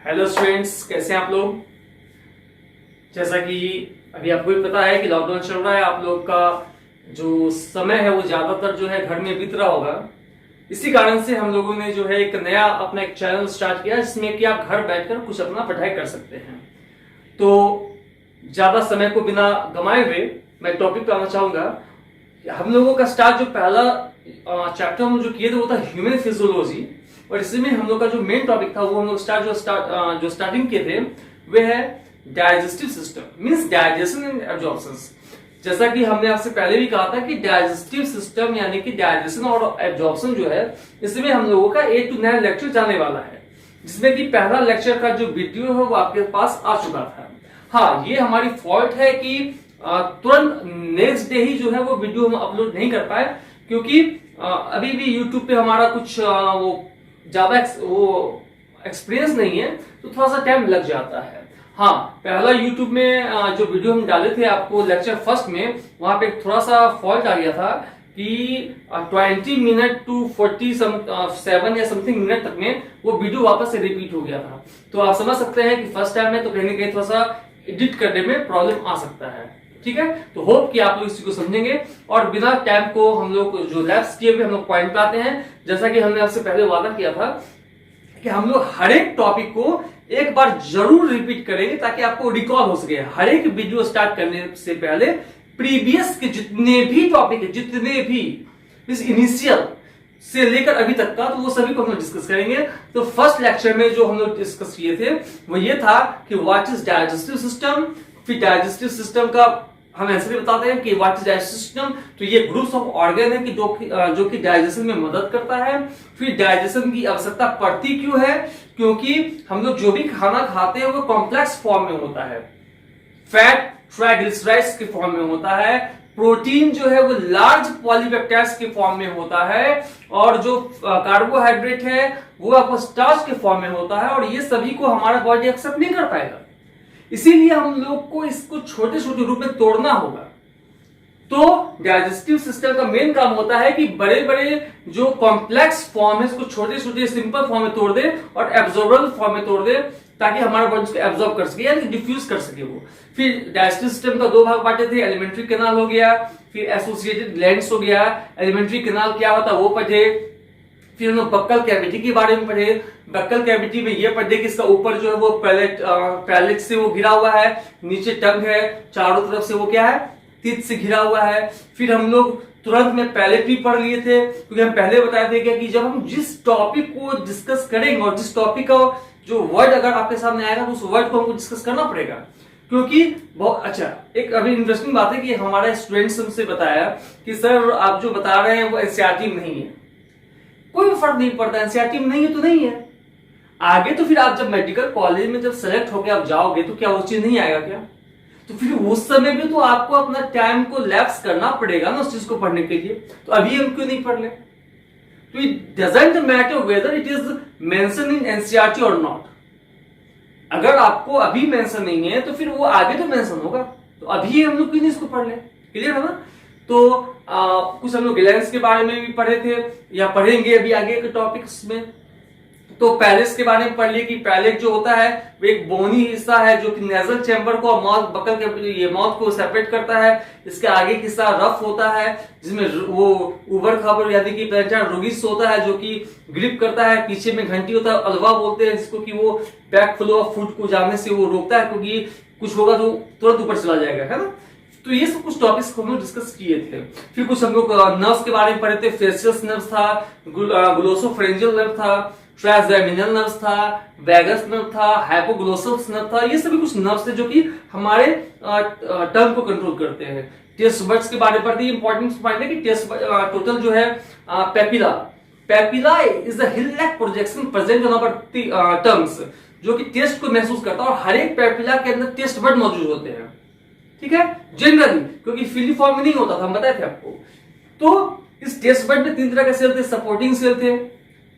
Hello students, कैसे हैं आप लोग। जैसा कि अभी आपको भी पता है कि लॉकडाउन चल रहा है, आप लोग का जो समय है वो ज्यादातर जो है घर में बीत रहा होगा। इसी कारण से हम लोगों ने जो है एक नया अपना एक चैनल स्टार्ट किया जिसमें कि आप घर बैठकर कुछ अपना पढ़ाई कर सकते हैं। तो ज्यादा समय को बिना गंवाए हुए मैं टॉपिक पे आना चाहूंगा। हम लोगों का स्टार्ट जो पहला चैप्टर हम जो किए थे वो था ह्यूमन फिजियोलॉजी, और इसमें हम लोग का जो मेन टॉपिक था वो हम लोग जो स्टार्टिंग किए थे वे है digestive system, means digestion and absorption. जैसा कि हमने आपसे पहले भी कहा था कि डाइजेस्टिव सिस्टम यानी कि डाइजेशन और एब्जॉर्प्शन जो है इसमें हम लोगों का 8 to 9 लेक्चर जाने वाला है, जिसमें कि पहला लेक्चर का जो वीडियो है वो आपके पास आ चुका था। हाँ, ये हमारी फॉल्ट है कि तुरंत नेक्स्ट डे ही जो है वो वीडियो हम अपलोड नहीं कर पाए, क्योंकि अभी भी यूट्यूब पे हमारा कुछ वो ज्यादा वो एक्सपीरियंस नहीं है, तो थोड़ा सा टाइम लग जाता है। हाँ, पहला यूट्यूब में जो वीडियो हम डाले थे आपको लेक्चर फर्स्ट में, वहां पे थोड़ा सा फॉल्ट आ गया था कि 20 मिनट टू 47 या समथिंग मिनट तक में वो वीडियो वापस से रिपीट हो गया था। तो आप समझ सकते हैं कि फर्स्ट टाइम में तो कहीं ना कहीं थोड़ा सा एडिट करने में प्रॉब्लम आ सकता है। ठीक है, तो होप कि आप लोग इसी को समझेंगे और बिना टाइम को हम लोग जो लैप्स किए हुए हम लोग पॉइंट पे आते हैं। जैसा कि हमने आपसे पहले वादा किया था कि हम लोग हर एक टॉपिक को एक बार जरूर रिपीट करेंगे ताकि आपको रिकॉल हो सके। हर एक वीडियो स्टार्ट करने से पहले प्रीवियस के जितने भी टॉपिक है, जितने भी इनिशियल से लेकर अभी तक का, तो वो सभी को हम लोग डिस्कस करेंगे। तो फर्स्ट लेक्चर में जो हम लोग डिस्कस किए थे वो ये था कि व्हाट इज डाइजेस्टिव सिस्टम। फिर डाइजेस्टिव सिस्टम का हम ऐसे भी बताते हैं कि व्हाट इज डाइजेस्टिव सिस्टम, तो ये ग्रुप्स ऑफ ऑर्गन है कि जो कि डाइजेशन में मदद करता है। फिर डाइजेशन की आवश्यकता पड़ती क्यों है, क्योंकि हम लोग जो भी खाना खाते हैं वो कॉम्प्लेक्स फॉर्म में होता है, फैट ट्राइग्लिसराइड्स के फॉर्म में होता है, प्रोटीन जो है वो लार्ज पॉलीपेप्टाइड्स के फॉर्म में होता है, और जो कार्बोहाइड्रेट है वो आपको स्टार्च के फॉर्म में होता है, और ये सभी को हमारा बॉडी एक्सेप्ट नहीं कर पाएगा। इसीलिए हम लोग को इसको छोटे छोटे रूप में तोड़ना होगा। तो डाइजेस्टिव सिस्टम का मेन काम होता है कि बड़े बड़े जो कॉम्प्लेक्स फॉर्म है इसको छोटे छोटे सिंपल फॉर्म में तोड़ दे और एब्जॉर्बल फॉर्म में तोड़ दे, ताकि हमारा बॉडी उसको एब्जॉर्ब कर सके यानी डिफ्यूज कर सके वो। फिर डाइजेस्टिव सिस्टम का दो भाग बांटे थे, एलिमेंट्री कैनाल हो गया, फिर एसोसिएटेड ग्लैंड्स हो गया। एलिमेंट्री कैनाल क्या होता है वो पढ़े, फिर हम लोग बक्कल कैविटी के बारे में पढ़े। बक्कल कैविटी में ये पढ़े कि इसका ऊपर जो है वो पैलेट से वो घिरा हुआ है, नीचे टंग है, चारों तरफ से वो क्या है, तीत से घिरा हुआ है। फिर हम लोग तुरंत में पैलेट भी पढ़ लिए थे, क्योंकि हम पहले बताए थे क्या कि जब हम जिस टॉपिक को डिस्कस करेंगे और जिस टॉपिक का जो वर्ड अगर आपके सामने आएगा तो उस वर्ड को हमको डिस्कस करना पड़ेगा। क्योंकि बहुत अच्छा एक अभी इंटरेस्टिंग बात है कि हमारा स्टूडेंट्स हमसे बताया कि सर आप जो बता रहे हैं वो एनसीईआरटी में नहीं है। कोई फर्क नहीं पड़ता, एनसीईआरटी में नहीं है तो नहीं है। आगे तो फिर आप जब मेडिकल कॉलेज में जब सेलेक्ट होकर आप जाओगे तो क्या वो चीज नहीं आएगा क्या? तो फिर उस समय भी तो आपको अपना टाइम को लैप्स करना पड़ेगा ना उस चीज को पढ़ने के लिए। तो अभी हम क्यों नहीं पढ़ ले? तो it doesn't matter whether it is mention in NCERT और नॉट। अगर आपको अभी मेंशन नहीं है तो फिर वो आगे तो मेंशन होगा, तो अभी हम लोग क्यों नहीं इसको पढ़ ले? क्लियर है ना? तो कुछ हम लोग ग्लैंड्स के बारे में भी पढ़े थे या पढ़ेंगे अभी आगे के टॉपिक्स में। तो पैलेट के बारे में पढ़ लिए कि पैलेट जो होता है वो एक बोनी हिस्सा है जो कि नेजल चैम्बर को और माउथ बकल के ये माउथ को सेपरेट करता है। इसके आगे की हिस्सा रफ होता है जिसमें वो ऊबर खाबर यानी कि रोगिस होता है जो कि ग्रिप करता है। पीछे में घंटी होता है, अलवा बोलते हैं जिसको कि वो बैक फ्लो ऑफ फूड को जाने से वो रोकता है, क्योंकि कुछ होगा तो तुरंत ऊपर चला जाएगा, है ना? तो ये सब कुछ टॉपिक्स हम लोग डिस्कस किए थे। फिर कुछ हम लोग नर्व्स के बारे में पढ़े थे। फेशियस नर्व था, ग्लोसोफ्रेंजियल नर्व था, ट्रांसजेमिनल नर्व था, वैगस नर्व था, हाइपोग्लोसस नर्व था। ये सभी कुछ नर्व्स थे जो कि हमारे टंग को कंट्रोल करते हैं। टेस्ट बड्स के बारे में पढ़ते हैं। इंपॉर्टेंट पॉइंट है कि टेस्ट टोटल जो है papilla is the hill like projection present on our tongues, जो कि टेस्ट को महसूस करता है, और हर एक पेपिला के अंदर टेस्ट बड मौजूद होते हैं। ठीक है, जनरली, क्योंकि फिलीफॉर्म में नहीं होता था, हम बताए थे आपको। तो इस टेस्ट बड में 3 तरह के सेल थे। सपोर्टिंग सेल थे,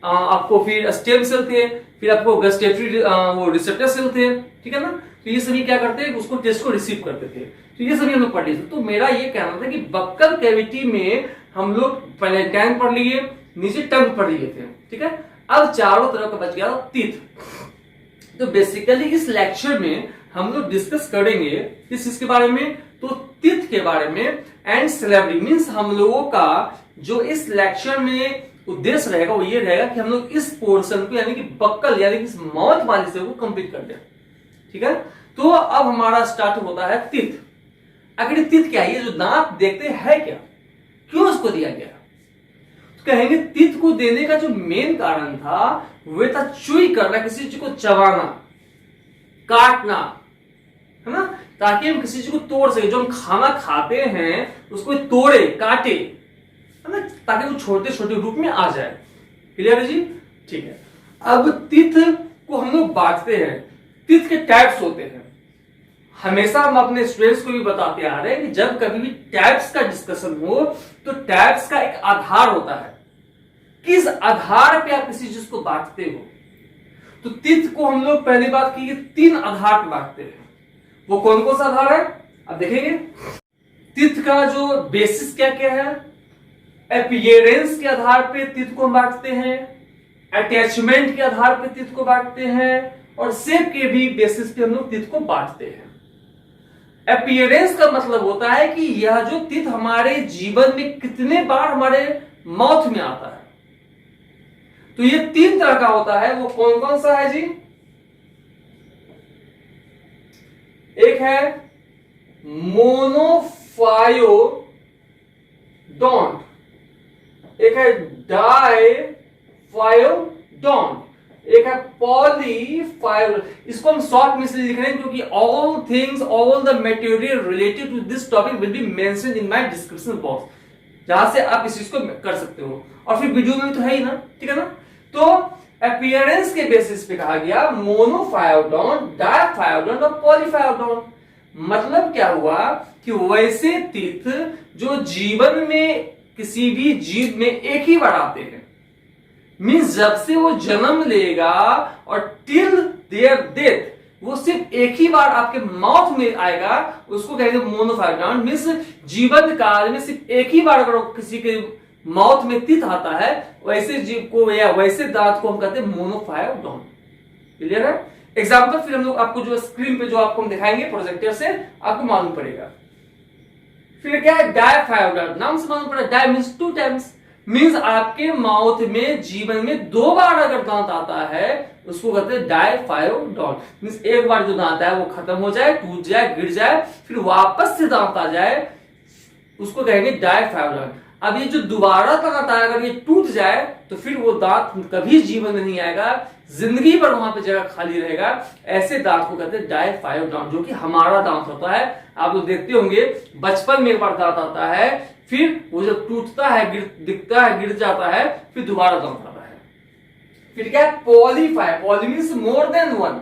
आपको फिर स्टेम सेल थे, फिर आपको गस्टेटरी वो रिसेप्टर सेल थे। ठीक है ना? तो ये सभी क्या करते हैं, उसको टेस्ट को रिसीव करते थे। तो ये सभी हम लोग पढ़ लिए थे। तो मेरा ये कहना था कि बक्कल कैविटी में हम लोग पहले टैंक पढ़ लिए, नीचे टंग पढ़ लिए थे। ठीक है, अब चारों तरफ का बच गया तीत। तो बेसिकली इस लेक्चर में हम लोग डिस्कस करेंगे किस चीज के बारे में, तो तिथ के बारे में एंड सिलेबरी। मीन्स हम लोगों का जो इस लेक्चर में उद्देश्य रहेगा वो ये रहेगा कि हम लोग इस पोर्शन को यानी कि बक्कल यानी कि इस मौत वाले से को कंप्लीट कर दें। ठीक है, तो अब हमारा स्टार्ट होता है तिथ। आखिर तिथ क्या है, ये जो दांत देखते हैं क्या, क्यों उसको दिया गया? तो कहेंगे तिथ को देने का जो मेन कारण था वह था चुई करना, किसी चीज को चबाना, काटना, है ना, ताकि हम किसी चीज को तोड़ सके। जो हम खाना खाते हैं उसको तोड़े काटे, है ना, ताकि वो छोटे छोटे रूप में आ जाए। क्लियर है जी? ठीक है। अब तिथ को हम लोग बांटते हैं। तिथ के टाइप्स होते हैं। हमेशा हम अपने स्टूडेंट्स को भी बताते आ रहे हैं कि जब कभी भी टाइप्स का डिस्कशन हो तो टाइप्स का एक आधार होता है, किस आधार पे आप किसी चीज को बांटते हो। तो तिथ को हम लोग पहली बात की 3 आधार पे बांटते हैं। वो कौन कौन सा आधार है आप देखेंगे। तिथ का जो बेसिस क्या क्या है, अपीयरेंस के आधार पे तिथ को बांटते हैं, अटैचमेंट के आधार पे तिथ को बांटते हैं, और शेप के भी बेसिस पे हम लोग तिथ को बांटते हैं। अपीयरेंस का मतलब होता है कि यह जो तिथ हमारे जीवन में कितने बार हमारे माउथ में आता है। तो ये 3 तरह का होता है। वो कौन कौन सा है जी? एक है मोनोफायोडोंट, एक है डाइफायोडोंट, एक है पॉलीफायोडोंट। इसको हम शॉर्ट में इसलिए लिख रहे हैं क्योंकि all things, all the material related to this topic will be mentioned in my description box, जहां से आप इस चीज को कर सकते हो। और फिर वीडियो में तो है ही ना, ठीक है ना। तो अपीयरेंस के बेसिस पे कहा गया मोनोफायोडोंट, डाइफायोडोंट और पॉलीफायोडोंट। मतलब क्या हुआ कि वैसे तिथ जो जीवन में किसी भी जीव में एक ही बार आते हैं। मीन्स जब से वो जन्म लेगा और टिल देयर डेथ वो सिर्फ एक ही बार आपके माउथ में आएगा, उसको कहेंगे मोनोफायोडोंट। मीन्स जीवन काल में सिर्फ एक ही बार अगर किसी के माउथ में तिथ आता है, वैसे जीव को या वैसे दांत को हम कहते हैं मोनोफायोडोंट। क्लियर है? एग्जाम्पल फिर हम लोग आपको जो स्क्रीन पे जो आपको हम दिखाएंगे प्रोजेक्टर से, आपको मालूम पड़ेगा। फिर क्या है डाइफायोडोंट, नाम से मालूम पड़ा, डाई मीन्स 2 टाइम्स। मीन्स आपके माउथ में जीवन में 2 बार अगर दांत आता है उसको कहते हैं डाइफायोडोंट। मीन्स एक बार जो दांत है वो खत्म हो जाए, टूट जाए, गिर जाए, फिर वापस से दांत आ जाए, उसको कहेंगे डाइफायोडोंट। अब ये जो दोबारा दांत आया अगर ये टूट जाए तो फिर वो दांत कभी जीवन में नहीं आएगा, जिंदगी भर वहां पे जगह खाली रहेगा। ऐसे दांत को कहते हैं डाइफायोडोंट, जो कि हमारा दांत होता है। आप लोग देखते होंगे बचपन में एक बार दांत आता है, फिर वो जब टूटता है, दिखता है, गिर जाता है, फिर दोबारा दांत आता है। फिर क्या है पॉलीफाय, पॉली मीन्स मोर देन 1,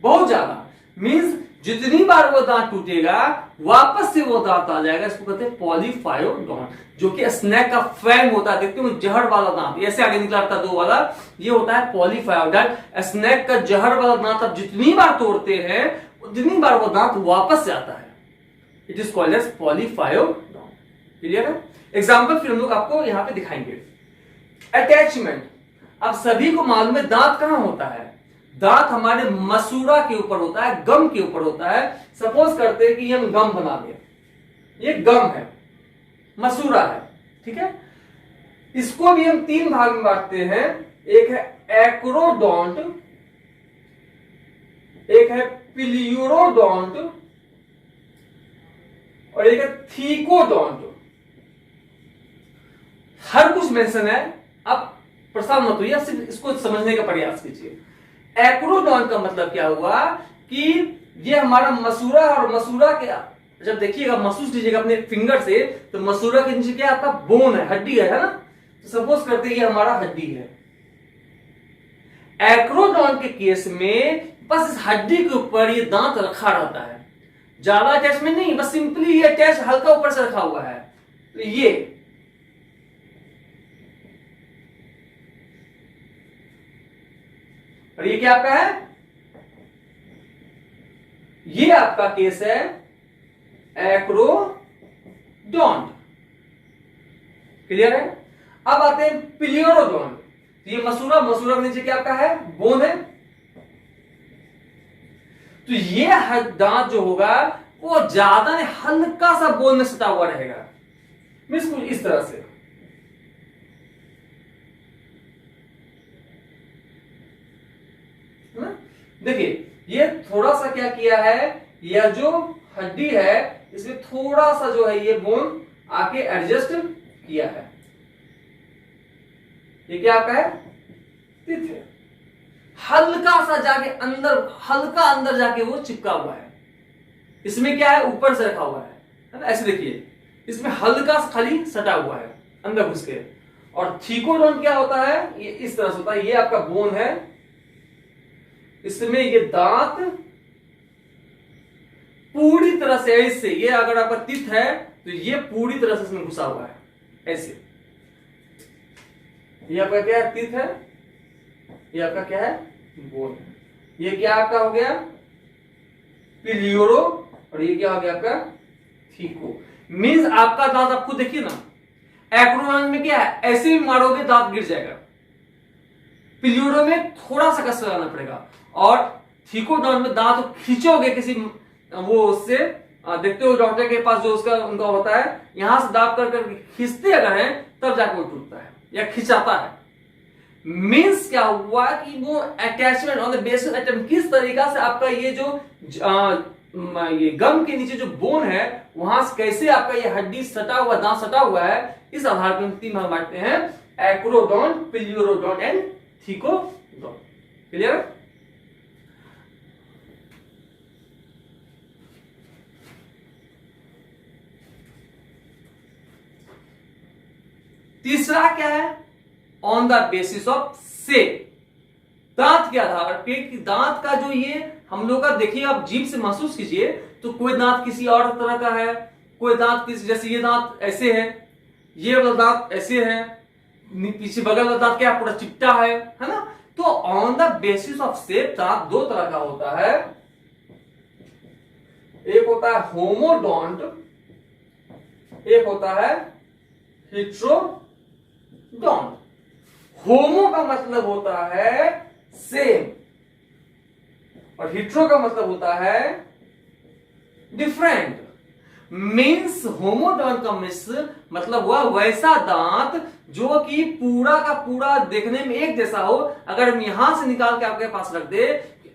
बहुत ज्यादा। मीन्स जितनी बार वो दांत टूटेगा वापस से वो दांत आ जाएगा, इसको कहते हैं पॉलीफायोडोंट। जो कि स्नेक का फैंग होता है, देखते हो जहर वाला दांत ऐसे आगे निकला रहता है 2 वाला, ये होता है पॉलीफायोडोंट। स्नेक का जहर वाला दांत आप जितनी बार तोड़ते हैं उतनी बार वो दांत वापस से आता है। It is called as polyphyodont. Clear है? एग्जाम्पल फिर हम लोग आपको यहां पे दिखाएंगे। अटैचमेंट, अब सभी को मालूम है दांत कहां होता है, दांत हमारे मसूड़ा के ऊपर होता है, गम के ऊपर होता है। सपोज करते हैं कि हम गम बना दें, ये गम है, मसूड़ा है, ठीक है। इसको भी हम 3 भाग में बांटते हैं। एक है एक्रोडोंट, एक है पिलियोरोडोंट और एक है थीकोडोंट। हर कुछ मेंशन है, आप परेशान मत होइए, सिर्फ इसको समझने का प्रयास कीजिए। एक्रोडोंट का मतलब क्या हुआ कि ये हमारा मसूड़ा, और मसूड़ा के जब देखिएगा महसूस कीजिएगा अपने फिंगर से, तो मसूड़ा के नीचे क्या आपका बोन है, हड्डी है ना। तो सपोज करते हैं ये हमारा हड्डी है। एक्रोडोंट के केस में बस इस हड्डी के ऊपर ये दांत रखा रहता है, ज्यादा अटैचमेंट नहीं, बस सिंपली ये अटैच हल्का ऊपर से रखा हुआ है। तो ये और ये क्या आपका है, ये आपका केस है एक्रोडोंट। क्लियर है? अब आते हैं पिलियोरोडोंट। ये मसूड़ा, मसूड़ा के नीचे क्या आपका है, बोन है। तो ये दांत जो होगा वो ज्यादा नहीं हल्का सा बोन में सटा हुआ रहेगा, मीन्स कुछ इस तरह से। देखिए ये थोड़ा सा क्या किया है, यह जो हड्डी है इसमें थोड़ा सा जो है ये बोन आके एडजस्ट किया है। ये क्या आपका है, टीथ है। हल्का सा जाके अंदर, हल्का अंदर जाके वो चिपका हुआ है। इसमें क्या है, ऊपर से रखा हुआ है ना, ऐसे देखिए इसमें हल्का सा खाली सटा हुआ है अंदर घुस के। और थीकोडॉन क्या होता है, ये इस तरह से होता है। ये आपका बोन है, इसमें ये दांत पूरी तरह से ऐसे, ये अगर आपका टीथ है तो ये पूरी तरह से इसमें घुसा हुआ है ऐसे। ये आपका क्या है, टीथ है, ये आपका क्या है, बोन है। ये क्या आपका हो गया, पिलियोरो, और ये क्या हो गया आपका, थीको। मींस आपका दांत आपको देखिए ना, एक्रोडॉन में क्या है, ऐसे भी मारोगे दांत गिर जाएगा। पिलियोरो में थोड़ा सा कस लगाना पड़ेगा, और थीकोडॉन में दांत खींचोगे किसी वो उससे, देखते हो डॉक्टर के पास जो उसका उनका होता है, यहां से दाब कर खींचते अगर है तब जाकर वो टूटता है या खिंचाता है। मींस क्या हुआ कि वो attachment on the basis atom, किस तरीका से आपका ये जो ये गम के नीचे जो बोन है वहां से कैसे आपका ये हड्डी सटा हुआ, दांत सटा हुआ है, इस आधार पर हम तीन भाग बांटते हैं, एक्रोडॉन, पिलियोरोडॉन एंड थीकोडॉन। क्लियर? तीसरा क्या है, on the basis of shape, दांत के आधार पे। दांत का जो ये हम लोग का देखिए, आप जीभ से महसूस कीजिए तो कोई दांत किसी और तरह का है, कोई दांत किसी, जैसे ये दांत ऐसे है, ये वाला दांत ऐसे है, पीछे बगल वाला दांत क्या पूरा चिपटा है ना। तो on the basis of shape दांत दो तरह का होता है, एक होता है होमोडोंट, एक होता है हेटेरोडोंट। होमो का मतलब होता है सेम, और हेटेरो का मतलब होता है डिफरेंट। मीन्स होमोडोंट का मतलब हुआ वैसा दांत जो कि पूरा का पूरा देखने में एक जैसा हो। अगर हम यहां से निकाल के आपके पास रख दे,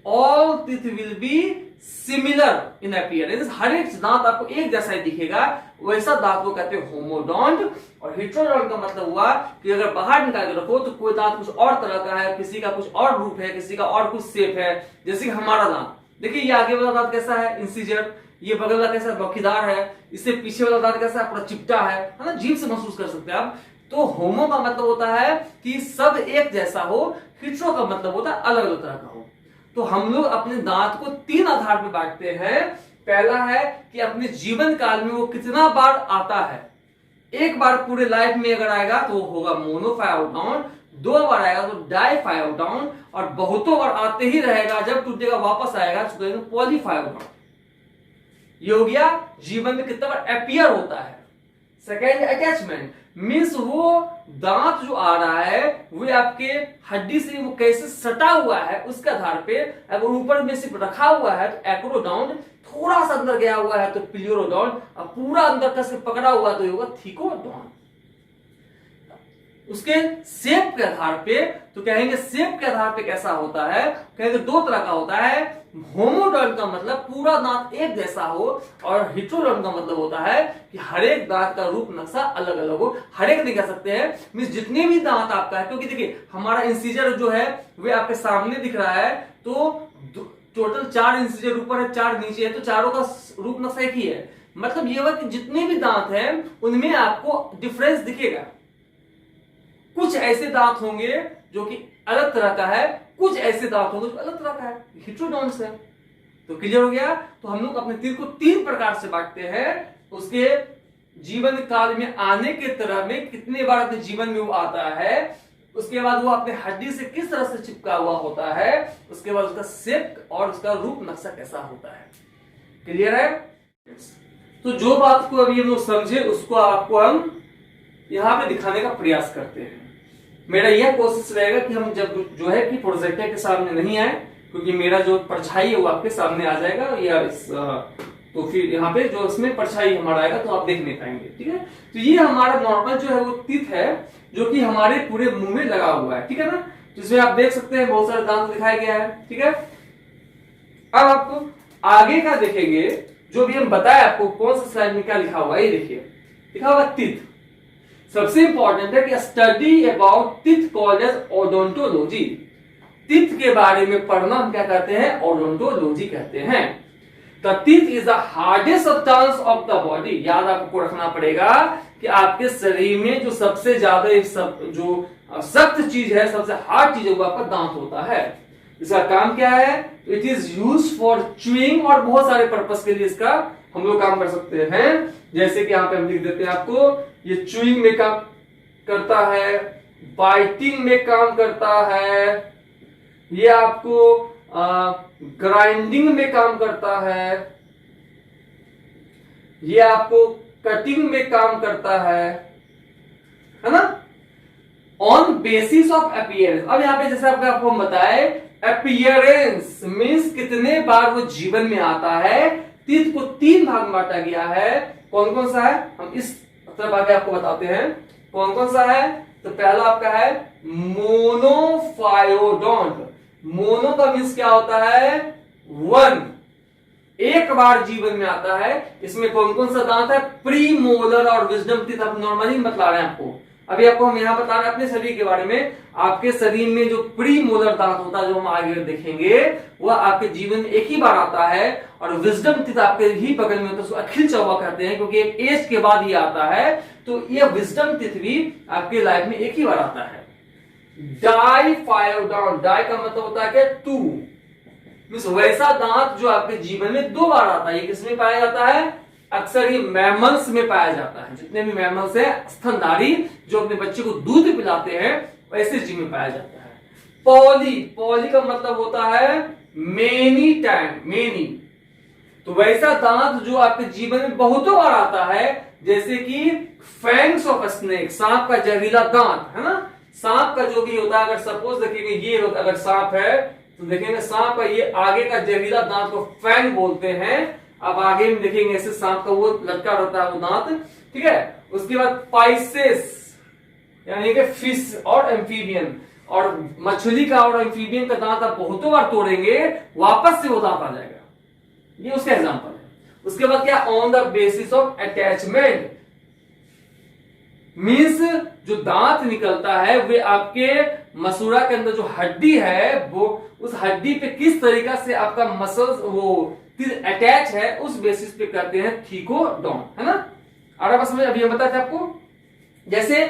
all teeth will be similar in appearance, हर एक दांत आपको एक जैसा ही दिखेगा, वैसा दांत को कहते हैं होमोडोंट। और हेटेरोडोंट का मतलब हुआ कि अगर बाहर निकाल के रखो तो कोई दांत कुछ और तरह का है, किसी का कुछ और रूप है, किसी का और कुछ शेप है। जैसे कि हमारा दांत देखिए, ये आगे वाला दांत कैसा है, इंसिजर, ये बगल वाला कैसा बौखीदार है, इससे पीछे वाला दांत कैसा है, पूरा चिपटा है ना, जीभ से महसूस कर सकते हैं आप। तो होमो का मतलब होता है कि सब एक जैसा हो, हेटेरो का मतलब होता है अलग अलग तरह का हो। तो हम लोग अपने दांत को तीन आधार पर बांटते हैं। पहला है कि अपने जीवन काल में वो कितना बार आता है। एक बार पूरे लाइफ में अगर आएगा तो वो होगा मोनोफायोडाउन, दो बार आएगा तो डाइफायोडाउन, और बहुतों बार आते ही रहेगा, जब टूटेगा वापस आएगा तो पॉलीफायोडाउन। ये हो गया जीवन में कितना बार अपीयर होता है। सेकेंड, अटैचमेंट, मीन्स वो दांत जो आ रहा है वो आपके हड्डी से वो कैसे सटा हुआ है उसके आधार पे। अगर ऊपर में सिर्फ रखा हुआ है तो एक्रोडोंट, थोड़ा सा अंदर गया हुआ है तो पिलियोरोडोंट, और पूरा अंदर कस के पकड़ा हुआ तो ये होगा थीकोडोंट। उसके शेप के आधार पे तो कहेंगे, शेप के आधार पे कैसा होता है, कहेंगे दो तरह का होता है। होमोडोंट का मतलब पूरा दांत एक जैसा हो, और हेटेरोडोंट का मतलब होता है कि हर एक दांत का रूप नक्शा अलग अलग हो। हर एक नहीं कह सकते हैं, मींस जितने भी दांत आपका है, क्योंकि देखिए हमारा इंसिजर जो है वे आपके सामने दिख रहा है, तो टोटल 4 इंसिजर ऊपर है, 4 नीचे है, तो चारों का रूप नक्शा एक ही है। मतलब ये हुआ कि जितने भी दांत हैं उनमें आपको डिफरेंस दिखेगा। कुछ ऐसे दांत होंगे जो कि अलग तरह का है, कुछ ऐसे दांत होंगे जो अलग तरह का है, हेटेरोडोंट्स है। तो क्लियर हो गया। तो हम लोग अपने तीर को 3 प्रकार से बांटते हैं। उसके जीवन काल में आने के तरह में कितने बार अपने जीवन में वो आता है, उसके बाद वो अपने हड्डी से किस तरह से चिपका हुआ होता है, उसके बाद उसका शेप और उसका रूप नक्शा कैसा होता है। क्लियर है? तो जो बात को अभी हम लोग समझे उसको आपको हम यहां पे दिखाने का प्रयास करते हैं। मेरा यह कोशिश रहेगा कि हम जब जो है कि प्रोजेक्टर के सामने नहीं आए, क्योंकि मेरा जो परछाई है वो आपके सामने आ जाएगा, या तो फिर यहाँ पे जो उसमें परछाई हमारा आएगा तो आप देख नहीं पाएंगे। ठीक है, तो ये हमारा नॉर्मल जो है वो टीथ है जो कि हमारे पूरे मुंह में लगा हुआ है। ठीक है ना, जिसमें आप देख सकते हैं बहुत सारे दांत दिखाया गया है। ठीक है, अब आपको आगे का देखेंगे, जो भी हम बताए आपको कौन सा स्लाइड में क्या लिखा हुआ है, ये देखिए लिखा हुआ टीथ। सबसे इंपॉर्टेंट है कि study about teeth called as odontology. Teeth के बारे में पढ़ना हम क्या कहते हैं, ओडोंटोलॉजी कहते हैं। The teeth is the hardest substance of the body. याद आपको रखना पड़ेगा कि आपके शरीर में जो सबसे ज्यादा जो सख्त चीज है, सबसे हार्ड चीज है, वो आपका दांत होता है। इसका काम क्या है, it is use for chewing, और बहुत सारे पर्पस के लिए इसका हम लोग काम कर सकते हैं। जैसे कि यहाँ पे हम लिख देते हैं आपको, ये च्यूइंग में काम करता है, बाइटिंग में काम करता है, ये आपको ग्राइंडिंग में काम करता है, ये आपको कटिंग में काम करता है ना, ऑन बेसिस ऑफ अपीयरेंस। अब यहाँ पे जैसे आपको हम बताए, अपीयरेंस मीन्स कितने बार वो जीवन में आता है। टीथ को 3 भाग में बांटा गया है। कौन कौन सा है, हम इस तरफ आगे आपको बताते हैं कौन कौन सा है। तो पहला आपका है मोनोफायोडोंट। मोनो का मीन्स क्या होता है, 1, एक बार जीवन में आता है। इसमें कौन कौन सा दांत है, प्रीमोलर और विजडम टीथ। आप नॉर्मली बता रहे हैं आपको, अभी आपको हम यहां बता रहे हैं अपने शरीर के बारे में। आपके शरीर में जो प्रीमोलर दांत होता है, जो हम आगे देखेंगे, वह आपके जीवन में एक ही बार आता है। और विजडम टीथ आपके ही बगल में होता है, उसको अखिल चौवा कहते हैं, क्योंकि एक एज के बाद ये आता है। तो ये विजडम टीथ भी आपके लाइफ में एक ही बार आता है। डाइफायोडोंट, डाई का मतलब होता है कि 2, मींस वैसा दांत जो आपके जीवन में 2 बार आता है। ये किसमें पाया जाता है, अक्सर ये मैमल्स में पाया जाता है। जितने भी मैमल्स हैं स्तनधारी, जो अपने बच्चे को दूध पिलाते हैं, वैसे जीव में पाया जाता है। पॉली, पॉली का मतलब होता है मेनी टाइम, मेनी। तो वैसा दांत जो आपके जीवन में बहुतों बार आता है, जैसे कि फैंग्स ऑफ स्नेक, सांप का जहरीला दांत है ना। सांप का जो भी होता है, अगर सपोज देखेंगे ये अगर सांप है तो देखेंगे सांप का ये आगे का जहरीला दांत को फैंग बोलते हैं। अब आगे में देखेंगे ऐसे सांप का वो लटका रहता है वो दांत। ठीक है, उसके बाद पाइसेस यानी कि फिश और एम्फीबियन, और मछली का और एम्फीबियन का दांत आप बहुतों बार तोड़ेंगे, वापस से वो दांत आ जाएगा। ये उसका एग्जांपल है। उसके बाद क्या, on the basis of attachment, means जो दांत निकलता है वे आपके मसूड़ा के अंदर जो हड्डी है, वो उस हड्डी पे किस तरीका से आपका मसल्स वो अटैच है, उस बेसिस पे करते हैं थीकोडोंट, है ना। और आप समझ, अभी हम बताते हैं आपको, जैसे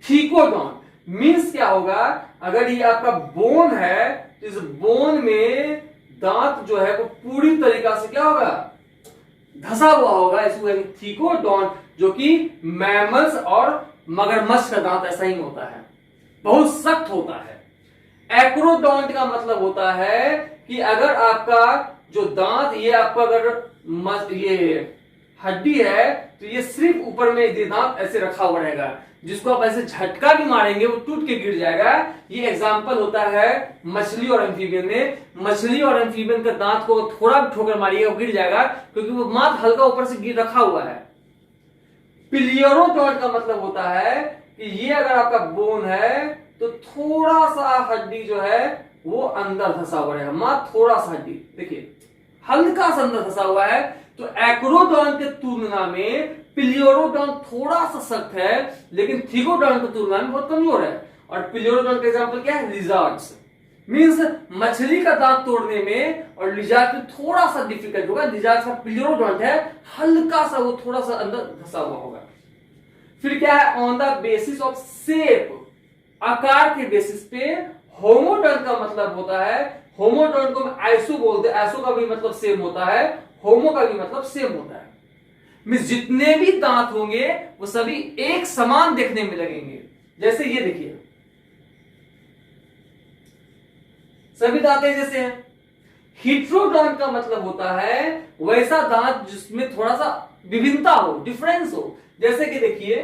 थीकोडोंट मीन्स क्या होगा, अगर ये आपका बोन है तो इस बोन में दांत जो है वो पूरी तरीका से क्या होगा, धसा हुआ होगा। इसको थीकोडोंट, जो कि मैमल्स और मगरमच्छ का दांत ऐसा ही होता है, बहुत सख्त होता है। एक्रोडोंट का मतलब होता है कि अगर आपका जो दांत, ये आपका अगर ये हड्डी है तो ये सिर्फ ऊपर में ये दांत ऐसे रखा हुआ रहेगा, जिसको आप ऐसे झटका भी मारेंगे वो टूट के गिर जाएगा। ये एग्जांपल होता है मछली और एम्फीबियन में। मछली और एम्फीबियन का दांत को थोड़ा भी ठोकर मारिएगा वो गिर जाएगा, क्योंकि वो मात्र हल्का ऊपर से गिर रखा हुआ है। पिलियरोडोंट का मतलब होता है कि ये अगर आपका बोन है तो थोड़ा सा हड्डी जो है वो अंदर धसा हुआ रहेगा, मात्र थोड़ा सा हड्डी, देखिए हल्का सा अंदर धसा हुआ है। तो एक्रोडोंट के तुलना में पिलियोरोडोंट थोड़ा सा सख्त है, लेकिन थीकोडोंट की तुलना में बहुत कमजोर है। और पिलियोरोडोंट का एग्जांपल क्या है, लिजार्ड्स, मींस मछली का दांत तोड़ने में और लिजार्ड में थोड़ा सा डिफिकल्ट होगा। लिजार्ड का पिलियोरोडोंट है, हल्का सा वो थोड़ा सा अंदर धसा हुआ होगा। फिर क्या है, on the basis of shape, आकार के बेसिस पे। होमोडोंट का मतलब होता है, होमोडोंट को आइसो बोलते हैं, आइसो का भी मतलब सेम होता है, होमो का भी मतलब सेम होता है। मींस जितने भी दांत होंगे वो सभी एक समान देखने में लगेंगे। जैसे ये देखिए, सभी दांत एक जैसे हैं। हिट्रोडोंट का मतलब होता है वैसा दांत जिसमें थोड़ा सा विभिन्नता हो, डिफरेंस हो। जैसे कि देखिए,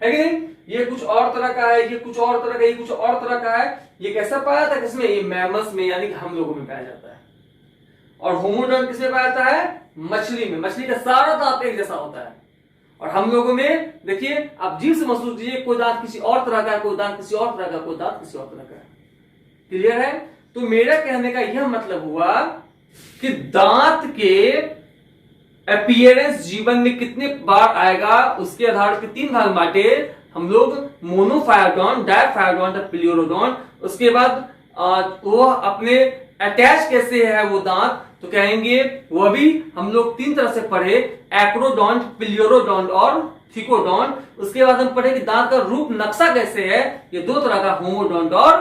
है कि नहीं, ये कुछ और तरह का है, ये कुछ और तरह का, ये कुछ और तरह का है। ये कैसा पाया जाता है? किसमें? ये मैमल्स में, यानी कि हम लोगों में पाया जाता है। और होमोडॉन्ट किसमें पाया जाता है? मछली में। मछली का सारा दांत एक जैसा होता है। और हम लोगों में देखिए, आप जीभ से महसूस कीजिए, कोई दांत किसी और तरह का है, कोई दांत किसी और तरह का, कोई दांत किसी और तरह का है। क्लियर है? तो मेरा कहने का यह मतलब हुआ कि दांत के अपीयरेंस जीवन में कितने बार आएगा, उसके आधार पर 3 भाग बांटे हम लोग, मोनोफायरडॉन, डायफायरडॉन, पिलियोरोडॉन। उसके बाद वो अपने अटैच कैसे है वो दांत, तो कहेंगे वो भी हम लोग 3 तरह से पढ़े, एक्रोडॉन्ट, पिलियोरोडॉन्ट और थिकोडॉन्ट। उसके बाद हम पढ़े कि दांत का रूप नक्शा कैसे है, ये 2 तरह का, होमोडॉन्ट और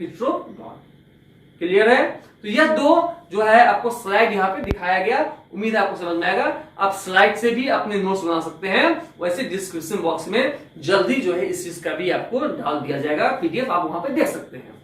हेटेरोडॉन्ट। क्लियर है? तो यह 2 जो है आपको स्लाइड यहां पे दिखाया गया, उम्मीद है आपको समझ में आएगा। आप स्लाइड से भी अपने नोट्स बना सकते हैं, वैसे डिस्क्रिप्शन बॉक्स में जल्दी जो है इस चीज का भी आपको डाल दिया जाएगा, पीडीएफ आप वहां पे देख सकते हैं।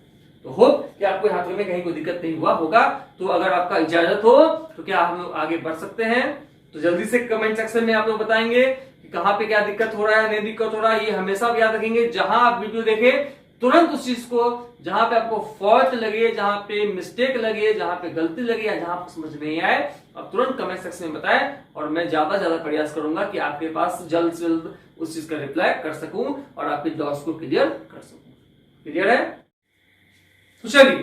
तो होप कि आपको यहाँ में कहीं कोई दिक्कत नहीं हुआ होगा। तो अगर आपका इजाजत हो तो क्या हम लोग आगे बढ़ सकते हैं? तो जल्दी से कमेंट सेक्शन में आप लोग बताएंगे कि कहाँ पे क्या दिक्कत हो रहा है, नहीं दिक्कत हो रहा है। ये हमेशा याद रखेंगे, जहां आप वीडियो देखें तुरंत उस चीज को, जहां पे आपको फॉल्ट लगे, जहां पे मिस्टेक लगे, जहां पे गलती लगे या जहां आपको समझ नहीं आए, आप तुरंत कमेंट सेक्शन में बताएं और मैं ज्यादा ज्यादा प्रयास करूंगा कि आपके पास जल्द से जल्द उस चीज का रिप्लाई कर सकूं और आपके डाउट्स को क्लियर कर सकूं। क्लियर है? तो चलिए,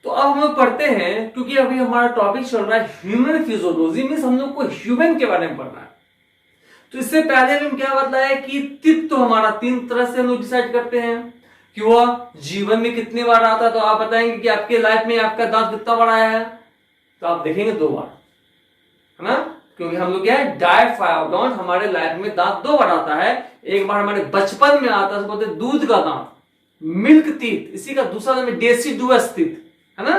तो अब हम लोग पढ़ते हैं, क्योंकि अभी हमारा टॉपिक चल रहा है ह्यूमन फिजियोलॉजी, मींस हम लोग को ह्यूमन के बारे में पढ़ना है। तो इससे पहले हम क्या बताया कि तिप तो हमारा 3 तरह से हम लोग डिसाइड करते हैं कि वह जीवन में कितने बार आता है। तो आप बताएंगे कि आपके लाइफ में आपका दांत कितना बार आया है, तो आप देखेंगे 2 बार, है ना? क्योंकि हम लोग क्या है, डायफायरडॉन, हमारे लाइफ में दांत 2 बार आता है। एक बार हमारे बचपन में आता है, बोलते दूध का दांत, मिल्क टीथ, इसी का दूसरा नाम है डेसिडुअस टीथ, है ना?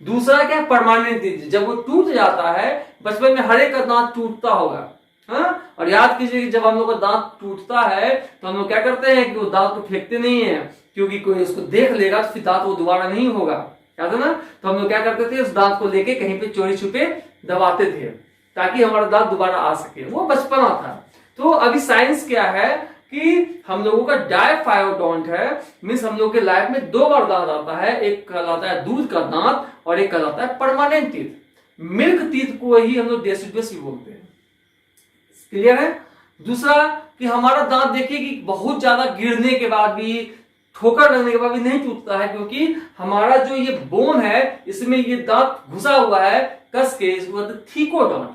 दूसरा क्या है, परमानेंट टीथ, जब वो टूट जाता है, बचपन में हर एक का दांत टूटता होगा, हाँ? और याद कीजिए कि जब हम लोग का दांत टूटता है तो हम लोग क्या करते हैं कि वो दांत को फेंकते नहीं है, क्योंकि कोई उसको देख लेगा तो फिर दांत वो दोबारा नहीं होगा, याद है ना? तो हम लोग क्या करते थे, उस दांत को लेके कहीं पे चोरी छुपे दबाते थे ताकि हमारा दांत दोबारा आ सके। वो बचपना था। तो अभी साइंस क्या है कि हम लोगों का डायफायरडॉन्ट है, मींस हम लोग के लाइफ में 2 बार दांत आता है। एक कहलाता है दूध का दांत और एक कहलाता है परमानेंट टीथ। मिल्क टीथ को ही हम लोग डेसिडुअस भी बोलते हैं। क्लियर है? दूसरा कि हमारा दांत देखिए कि बहुत ज्यादा गिरने के बाद भी, ठोकर लगने के बाद भी नहीं टूटता है, क्योंकि हमारा जो ये बोन है इसमें ये दांत घुसा हुआ है कस के, इसको बोलते हैं थिकोडॉन्ट,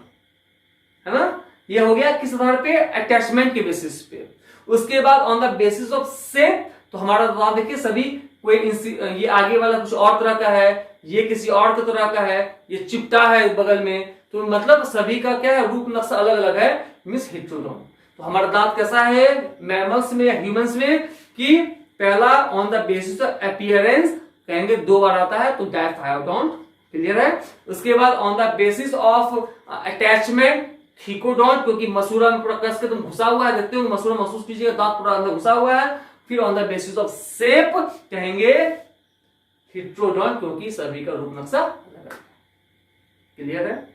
है ना? ये हो गया किस आधार पे, अटैचमेंट के बेसिस पे। उसके बाद on the basis of shape, तो हमारा दांत देखिए सभी, कोई ये आगे वाला कुछ और तरह का है, ये किसी और तरह का है, ये चिपटा है बगल में, तो मतलब सभी का क्या है, रूप नक्शा अलग अलग है, मींस हेटेरोडॉन। तो हमारा दांत कैसा है मैमल्स में या ह्यूमंस में, कि पहला on the basis of appearance कहेंगे 2 बार आता है, तो डायफायरडॉन्ट। क्लियर है? उसके बाद on the basis of attachment thecodont, क्योंकि मसूड़ा में पूरा कस के तुम घुसा हुआ है, देखते हो मसूड़ा महसूस कीजिएगा, दांत पूरा अंदर घुसा हुआ है। फिर on the basis of shape कहेंगे हेटेरोडॉन्ट, क्योंकि सभी का रूप नक्शा अलग है। क्लियर है?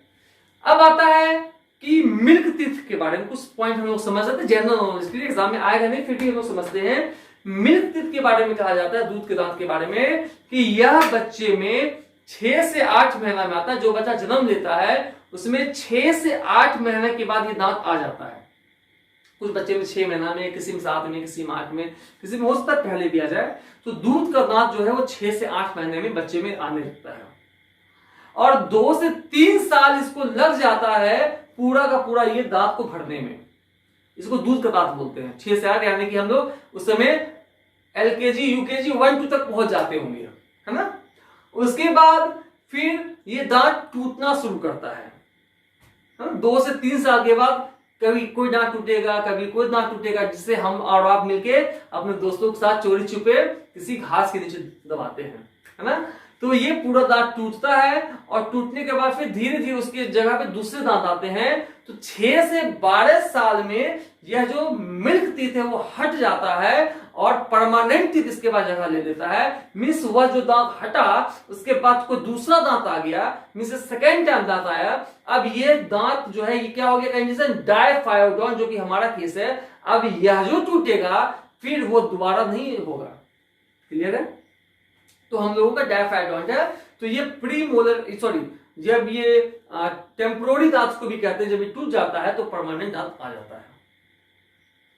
अब आता है कि मिल्क टीथ के बारे में कुछ पॉइंट हम लोग समझ सकते हैं, जनरल नॉलेज के लिए, एग्जाम में आएगा नहीं फिर भी हम लोग समझते हैं। मिल्क टीथ के बारे में कहा जाता है, दूध के दांत के बारे में, कि यह बच्चे में 6 से 8 महीना में आता है। जो बच्चा जन्म लेता है उसमें 6 से 8 महीने के बाद ये दांत आ जाता है। कुछ बच्चे में 6 महीना में, किसी में 7 में, किसी में 8 में, किसी में हो सकता है पहले भी आ जाए। तो दूध का दांत जो है वो 6 से 8 महीने में बच्चे में आने लगता है, और 2 से 3 साल इसको लग जाता है पूरा का पूरा ये दांत को भरने में। इसको दूध का दांत बोलते हैं। 6 से 8 यानी कि हम लोग उस समय LKG UKG 1-2 तक पहुंच जाते होंगे, है ना? उसके बाद फिर ये दांत टूटना शुरू करता है। 2 से 3 साल के बाद कभी कोई दांत टूटेगा, कभी कोई दांत टूटेगा, जिससे हम और आप मिलके अपने दोस्तों के साथ चोरी छुपे किसी घास के नीचे दबाते हैं, है ना? तो ये पूरा दांत टूटता है, और टूटने के बाद फिर धीरे धीरे उसके जगह पे दूसरे दांत आते हैं। तो 6 से 12 साल में यह जो मिल्क टीथ है वो हट जाता है, और परमानेंट टीथ इसके बाद जगह ले लेता है। मींस वह जो दांत हटा उसके बाद कोई दूसरा दांत आ गया, मींस सेकेंड टाइम दांत आया। अब ये दांत जो है ये क्या हो गया, कंडीशन डायफायरडॉन, जो कि हमारा केस है। अब यह जो टूटेगा फिर वो दोबारा नहीं होगा। क्लियर है? तो हम लोगों का डायफाइडोंट है। तो ये प्री मोलर, सॉरी, जब ये टेम्पोररी दांत को भी कहते हैं, जब ये टूट जाता है तो परमानेंट दांत आ जाता है।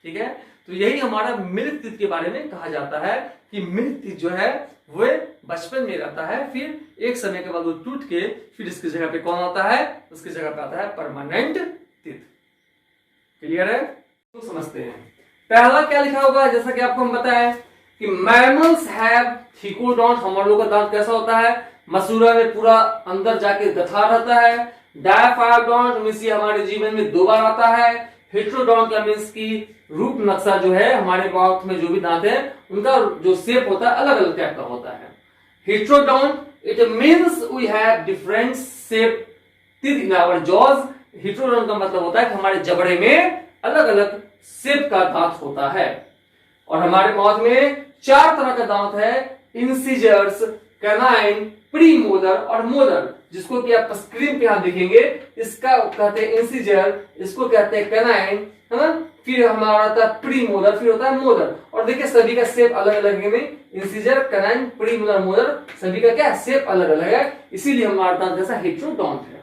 ठीक है? तो यही हमारा मिल्क टीथ के बारे में कहा जाता है कि मिल्क टीथ जो है वो बचपन में रहता है, फिर एक समय के बाद वो टूट के फिर इसकी जगह पे कौन आता है? उसकी जगह पे आता है परमानेंट टीथ। क्लियर है? तो समझते हैं पहला क्या लिखा हुआ है। जैसा कि आपको हम बताएं कि मैमल्स हैव थिकोडोंट, हमारे लोगों का दांत कैसा होता है? मसूड़ा में पूरा अंदर जाके गथा रहता है। डायफाइडोंट मींस ये हमारे जीवन में 2 बार आता है। हेट्रोडोंट का मींस की रूप नक्शा जो है हमारे माउथ में जो भी दांत है उनका जो शेप होता है अलग अलग टाइप का होता है। Heterodont it means we have different shape teeth in our jaws. Heterodont का मतलब होता है कि हमारे जबड़े में अलग अलग शेप का दांत होता है। और हमारे माउथ में 4 तरह का दांत है, इंसिजर्स, कैनाइन, प्रीमोलर और मोलर, जिसको कि आप स्क्रीन पे यहां देखेंगे। इसका कहते हैं इंसिजर, इसको कहते हैं कैनाइन, है ना। फिर हमारा आता है प्रीमोलर, फिर होता है मोलर। और देखिए सभी का शेप अलग अलग है, इंसिजर, कैनाइन, प्रीमोलर, मोलर, सभी का क्या शेप अलग अलग है, इसीलिए हमारा दांत जैसा हेट्रोडोंट है।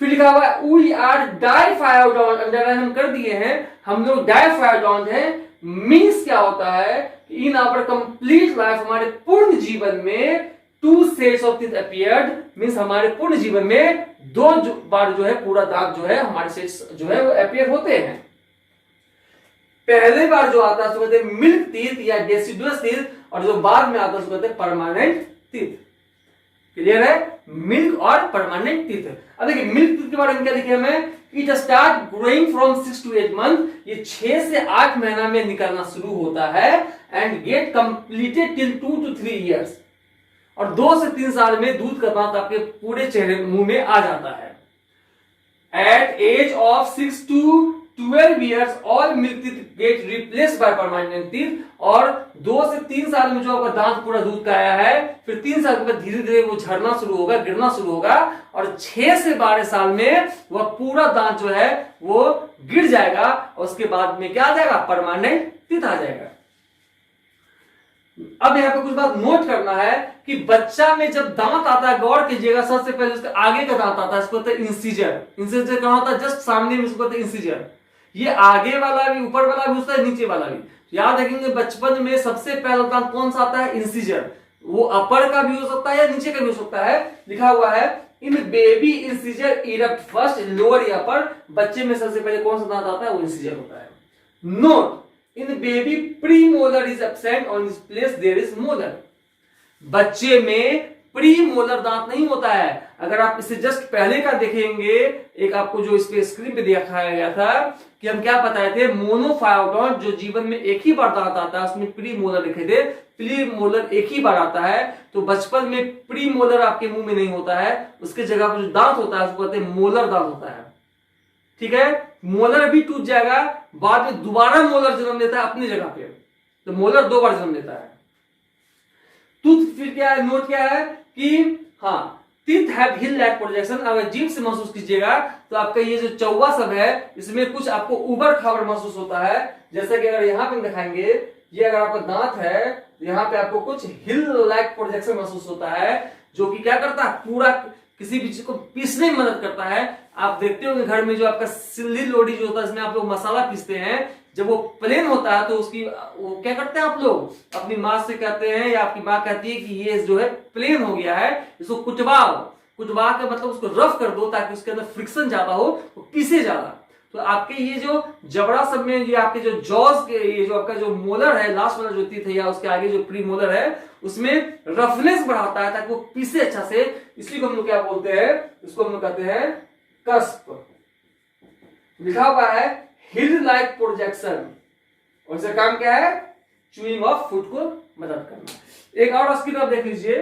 फिर लिखा हुआ है वी आर डाइफाइडोंट, अंडरलाइन हम कर दिए हैं, हम लोग डाइफाइडोंट हैं। मीन्स क्या होता है कि इन आवर कंप्लीट लाइफ, हमारे पूर्ण जीवन में 2 sets of teeth appeared, means हमारे पूर्ण जीवन में 2 बार जो है पूरा दांत जो है हमारे सेट्स जो है वो अपीयर होते हैं। पहले बार जो आता है उसको कहते हैं मिल्क टीथ या डेसिडुअस टीथ, और जो बाद में आता है उसको कहते हैं परमानेंट टीथ। क्लियर है? मिल्क और परमानेंट टीथ। अब देखिए मिल्क टीथ के बारे में क्या लिखे हमें, it start growing from 6 to 8 month, ये 6 से 8 महीना में निकलना शुरू होता है, and gate completed till 2 to 3 years, और 2 से 3 साल में दूध का दांत आपके पूरे चेहरे मुंह में आ जाता है। At age of 6 to 12 years all milk teeth get replaced by permanent teeth, और 2 से 3 साल में जो आपका दांत पूरा दूध का आया है, फिर 3 साल के बाद धीरे धीरे वो झड़ना शुरू होगा, गिरना शुरू होगा, और 6 से 12 साल में वह पूरा दांत जो है वो गिर जाएगा, और उसके बाद में क्या आ जाएगा? परमानेंट टीथ आ जाएगा। अब यहाँ पे कुछ बात नोट करना है कि बच्चा में जब दांत आता है, गौर कीजिएगा, सबसे पहले उसके आगे का दांत आता है, इसको कहते हैं इंसिजर। इंसिजर कहां होता है? जस्ट सामने में, इसको कहते हैं इंसिजर। ये आगे वाला भी, ऊपर वाला भी होता है, नीचे वाला भी। याद रखेंगे बचपन में सबसे पहला दांत कौन सा आता है? इंसिजर। वो अपर का भी हो सकता है या नीचे का भी हो सकता है। लिखा हुआ है in baby incisor erupt first lower या अपर, बच्चे में सबसे पहले कौन सा दांत आता है? वो इंसिजर होता है। Note in baby premolar is absent, on this place there is molar. बच्चे में प्री मोलर दांत नहीं होता है। अगर आप इसे जस्ट पहले का देखेंगे, एक आपको जो इस पे स्क्रीन पे दिखाया गया था कि हम क्या बताए थे, मोनोफायोडोंट जो जीवन में एक ही बार दांत आता है, उसमें प्री मोलर लिखे थे। प्री मोलर एक ही बार आता है, तो बचपन में प्री मोलर आपके मुंह में नहीं होता है, उसके जगह पर जो दांत होता है उसको कहते हैं मोलर दांत होता है। ठीक है? मोलर भी टूट जाएगा, बाद में दोबारा मोलर जन्म लेता है अपनी जगह पे, तो मोलर 2 बार जन्म लेता है। टूथ फिर क्या है? नोट क्या है कि हाँ, teeth have hill like projection. अगर जीभ से महसूस कीजिएगा तो आपका ये जो चौवा सब है, इसमें कुछ आपको उबर खाबर महसूस होता है। जैसे कि अगर यहाँ पे दिखाएंगे, ये अगर आपका दांत है, यहाँ पे आपको कुछ हिल लाइक प्रोजेक्शन महसूस होता है, जो कि क्या करता है? पूरा किसी भी चीज को पीसने में मदद करता है। आप देखते होंगे घर में जो आपका सिल्ली लोडी जो होता है, इसमें आप लोग मसाला पीसते हैं, जब वो प्लेन होता है तो उसकी वो क्या करते हैं आप लोग? अपनी माँ से कहते हैं या आपकी माँ कहती है कि ये जो है प्लेन हो गया है, इसको कुटवाओ। कुटवा का मतलब उसको रफ कर दो ताकि उसके अंदर फ्रिक्शन ज्यादा हो, वो पीसे ज्यादा। तो आपके ये जो जबड़ा सब में, ये आपके जो जॉज के, ये जो आपका जो मोलर है, लास्ट वाला जो टीथ है या उसके आगे जो प्री मोलर है, उसमें रफनेस बढ़ाता है ताकि वो पीसे अच्छा से। इसलिए हम लोग क्या बोलते हैं? इसको हम लोग कहते हैं कस्प। लिखा हुआ है हिल लाइक प्रोजेक्शन, और इसका काम क्या है? च्यूइंग ऑफ फूड को मदद करना। एक और स्क्रीन आप देख लीजिए,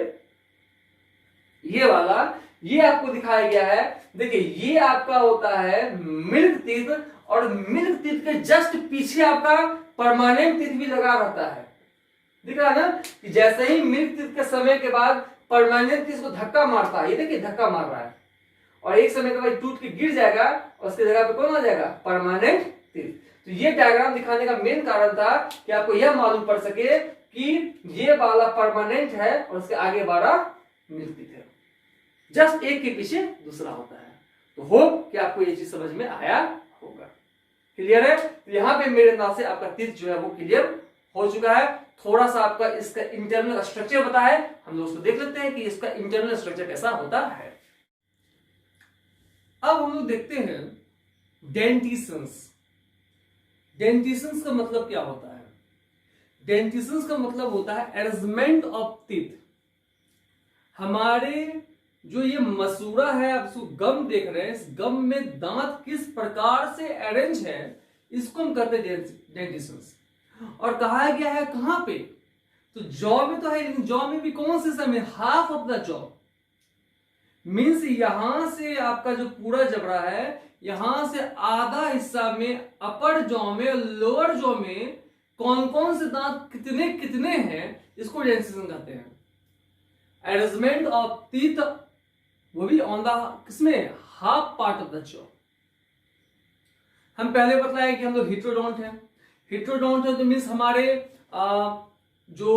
ये वाला, ये आपको दिखाया गया है। देखिए ये आपका होता है मिल्क टीथ, और मिल्क टीथ के जस्ट पीछे आपका परमानेंट टीथ भी लगा रहता है। दिख रहा है ना कि जैसे ही मिल्क टीथ के समय के बाद परमानेंट टीथ को धक्का मारता है, ये देखिए धक्का मार रहा है, और एक समय के बाद टूट के गिर जाएगा, और उसकी जगह पे कौन आ जाएगा? Permanent teeth. तो ये डायग्राम दिखाने का मेन कारण था कि आपको यह मालूम पड़ सके कि ये वाला परमानेंट है और उसके आगे वाला मिलती है, जस्ट एक के पीछे दूसरा होता है। तो होप कि आपको ये चीज समझ में आया होगा। क्लियर है? तो यहां पे मेरे नाम से आपका तीर्थ जो है वो क्लियर हो चुका है। थोड़ा सा आपका इसका इंटरनल स्ट्रक्चर पता है, हम लोग उसको देख लेते हैं कि इसका इंटरनल स्ट्रक्चर कैसा होता है। अब हम लोग देखते हैं डेंटिशंस। डेंटिशंस का मतलब क्या होता है? डेंटिशंस का मतलब होता है अरेंजमेंट ऑफ टीथ। हमारे जो ये मसूड़ा है, आप इसको गम देख रहे हैं, इस गम में दांत किस प्रकार से अरेंज है, इसको हम कहते हैं डेंटिशंस। और कहा गया है कहां पे? तो जॉ में तो है, लेकिन जॉ में भी कौन से समय? Half of the jaw. Means यहां से आपका जो पूरा जबड़ा है, यहां से आधा हिस्सा में अपर जॉ में और लोअर जॉ में कौन कौन से दांत कितने कितने हैं, इसको डेंटिशन कहते हैं। अरेंजमेंट ऑफ टीथ, वो भी ऑन द किसमें? Half part of the jaw. हम पहले बताया कि हम लोग हिट्रोडोंट हैं। हिट्रोडोंट है तो मीन्स हमारे जो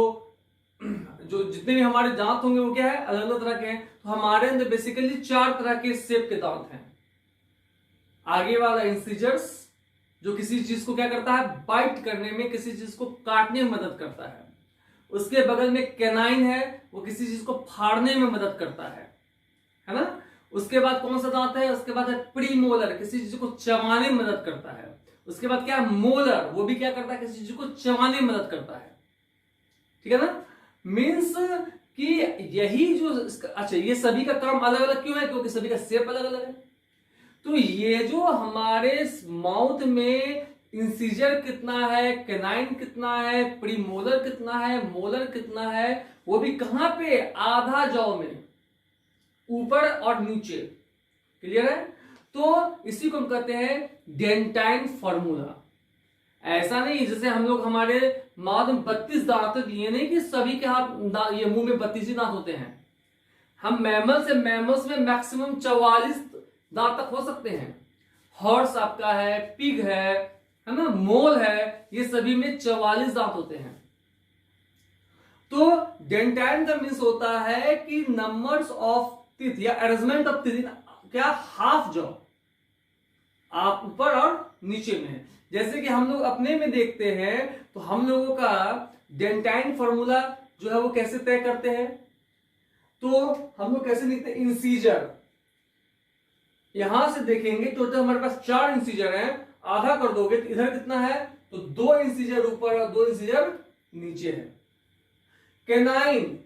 जितने भी हमारे दांत होंगे वो क्या है? अलग अलग तरह के हैं। तो हमारे अंदर बेसिकली 4 तरह के शेप के दांत हैं। आगे वाला इंसिजर्स, जो किसी चीज को क्या करता है? बाइट करने में, किसी चीज को काटने में मदद करता है। उसके बगल में कैनाइन है, वो किसी चीज को फाड़ने में मदद करता है ना। उसके बाद कौन सा दांत है? उसके बाद है प्रीमोलर, किसी चीज को चबाने में मदद करता है। उसके बाद क्या है? मोलर, वो भी क्या करता है? किसी चीज को चबाने में मदद करता है। ठीक है ना। मीन्स कि यही जो अच्छा, ये सभी का काम अलग अलग क्यों है? क्योंकि सभी का शेप अलग अलग है। तो ये जो हमारे माउथ में इंसिजर कितना है, कैनाइन कितना है, प्रीमोलर कितना है, मोलर कितना है, वो भी कहां पे? आधा जॉ में, ऊपर और नीचे। क्लियर है? तो इसी को हम कहते हैं डेंटाइन फॉर्मूला। ऐसा नहीं जैसे हम लोग हमारे माउथ में 32 दांत, ये नहीं कि सभी के हाथ ये मुंह में 32 ही दांत होते हैं। हम मैमल्स में मैक्सिमम 44 दांत तक हो सकते हैं। हॉर्स आपका है, पिग है ना, मोल है, ये सभी में 44 दांत होते हैं। तो डेंटाइन का मीन्स होता है कि नंबर्स ऑफ टीथ या अरेंजमेंट ऑफ टीथ, क्या? हाफ जॉ, आप ऊपर और नीचे में। जैसे कि हम लोग अपने में देखते हैं, तो हम लोगों का डेंटाइन फॉर्मूला जो है वो कैसे तय करते हैं? तो हम लोग कैसे लिखते हैं? इंसीजर, यहां से देखेंगे टोटल हमारे पास 4 इंसीजर हैं। आधा कर दोगे तो इधर कितना है? तो 2 इंसीजर ऊपर और 2 इंसीजर नीचे है। कैनाइन,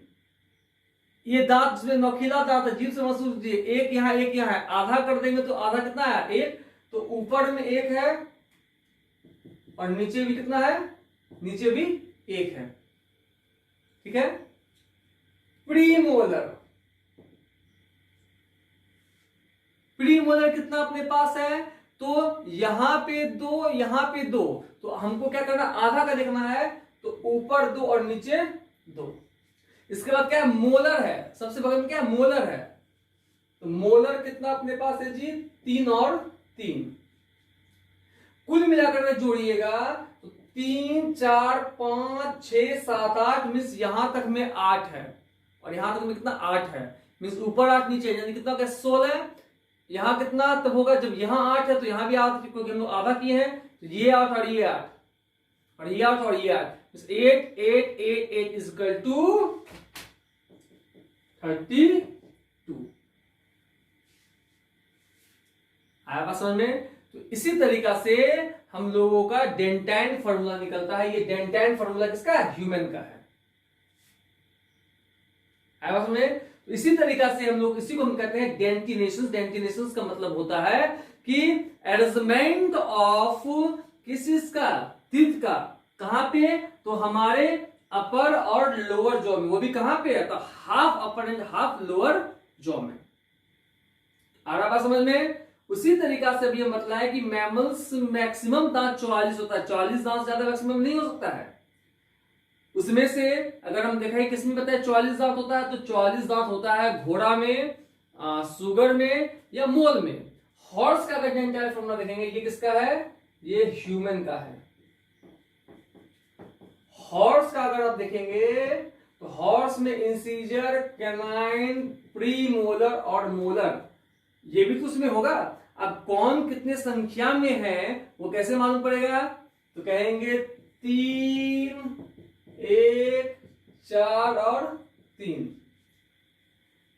ये दांत जिसमें नौखीला दांत है, जीभ से महसूस कीजिए, एक यहां है। आधा कर देंगे तो आधा कितना है? 1। तो ऊपर में 1 है और नीचे भी कितना है? नीचे भी 1 है। ठीक है। प्रीमोलर, प्रीमोलर कितना अपने पास है? तो यहां पे 2, यहां पे 2। तो हमको क्या करना? आधा का देखना है। तो ऊपर 2 और नीचे 2। इसके बाद क्या है? मोलर है, सबसे बगल में क्या है? मोलर है। तो मोलर कितना अपने पास है जी? 3 और 3। कुल मिलाकर में जोड़िएगा तो 3, 4, 5, 6, 7, 8, मीन्स यहां तक में 8 है। और यहां तक में कितना? 8 है। मीन्स ऊपर 8 नीचे, यानी कितना हो गया? 16। यहां कितना तब होगा? जब यहां 8 है तो यहां भी 8, क्योंकि हम लोग आधा किए हैं। तो ये 8 और ये 8 और ये 8 और ये 8, 8, 8, 8, 8 इज इक्वल टू 32। आया बात समझ में? तो इसी तरीका से हम लोगों का डेंटाइन फॉर्मूला निकलता है। ये डेंटाइन फॉर्मूला किसका है? ह्यूमन का है। आया बात समझ में? तो इसी तरीका से हम लोग इसी को हम कहते हैं डेंटिनेशंस। डेंटिनेशंस का मतलब होता है कि अरेंजमेंट ऑफ किस चीज का? टीथ का। कहां पे? तो हमारे अपर और लोअर जॉ में। वो भी कहां पे है? तो half upper and half lower jaw में। आ रहा बात समझ में? उसी तरीका से भी हम बताया कि मैमल्स मैक्सिमम दांत 44 होता है। 44 दांत ज्यादा मैक्सिमम नहीं हो सकता है। उसमें से अगर हम देखें किसमें बताया 44 दांत होता है, तो 44 दांत होता है घोड़ा में, सुगर में या मोल में। हॉर्स का अगर डेंटाइल फॉर्मूला देखेंगे, ये किसका है? ये ह्यूमन का है। हॉर्स का अगर आप देखेंगे तो हॉर्स में इंसीजर, कैनाइन, प्री मोलर और मोलर, ये भी तो उसमें होगा। अब कौन कितने संख्या में है वो कैसे मालूम पड़ेगा? तो कहेंगे 3, 1, 4 और 3।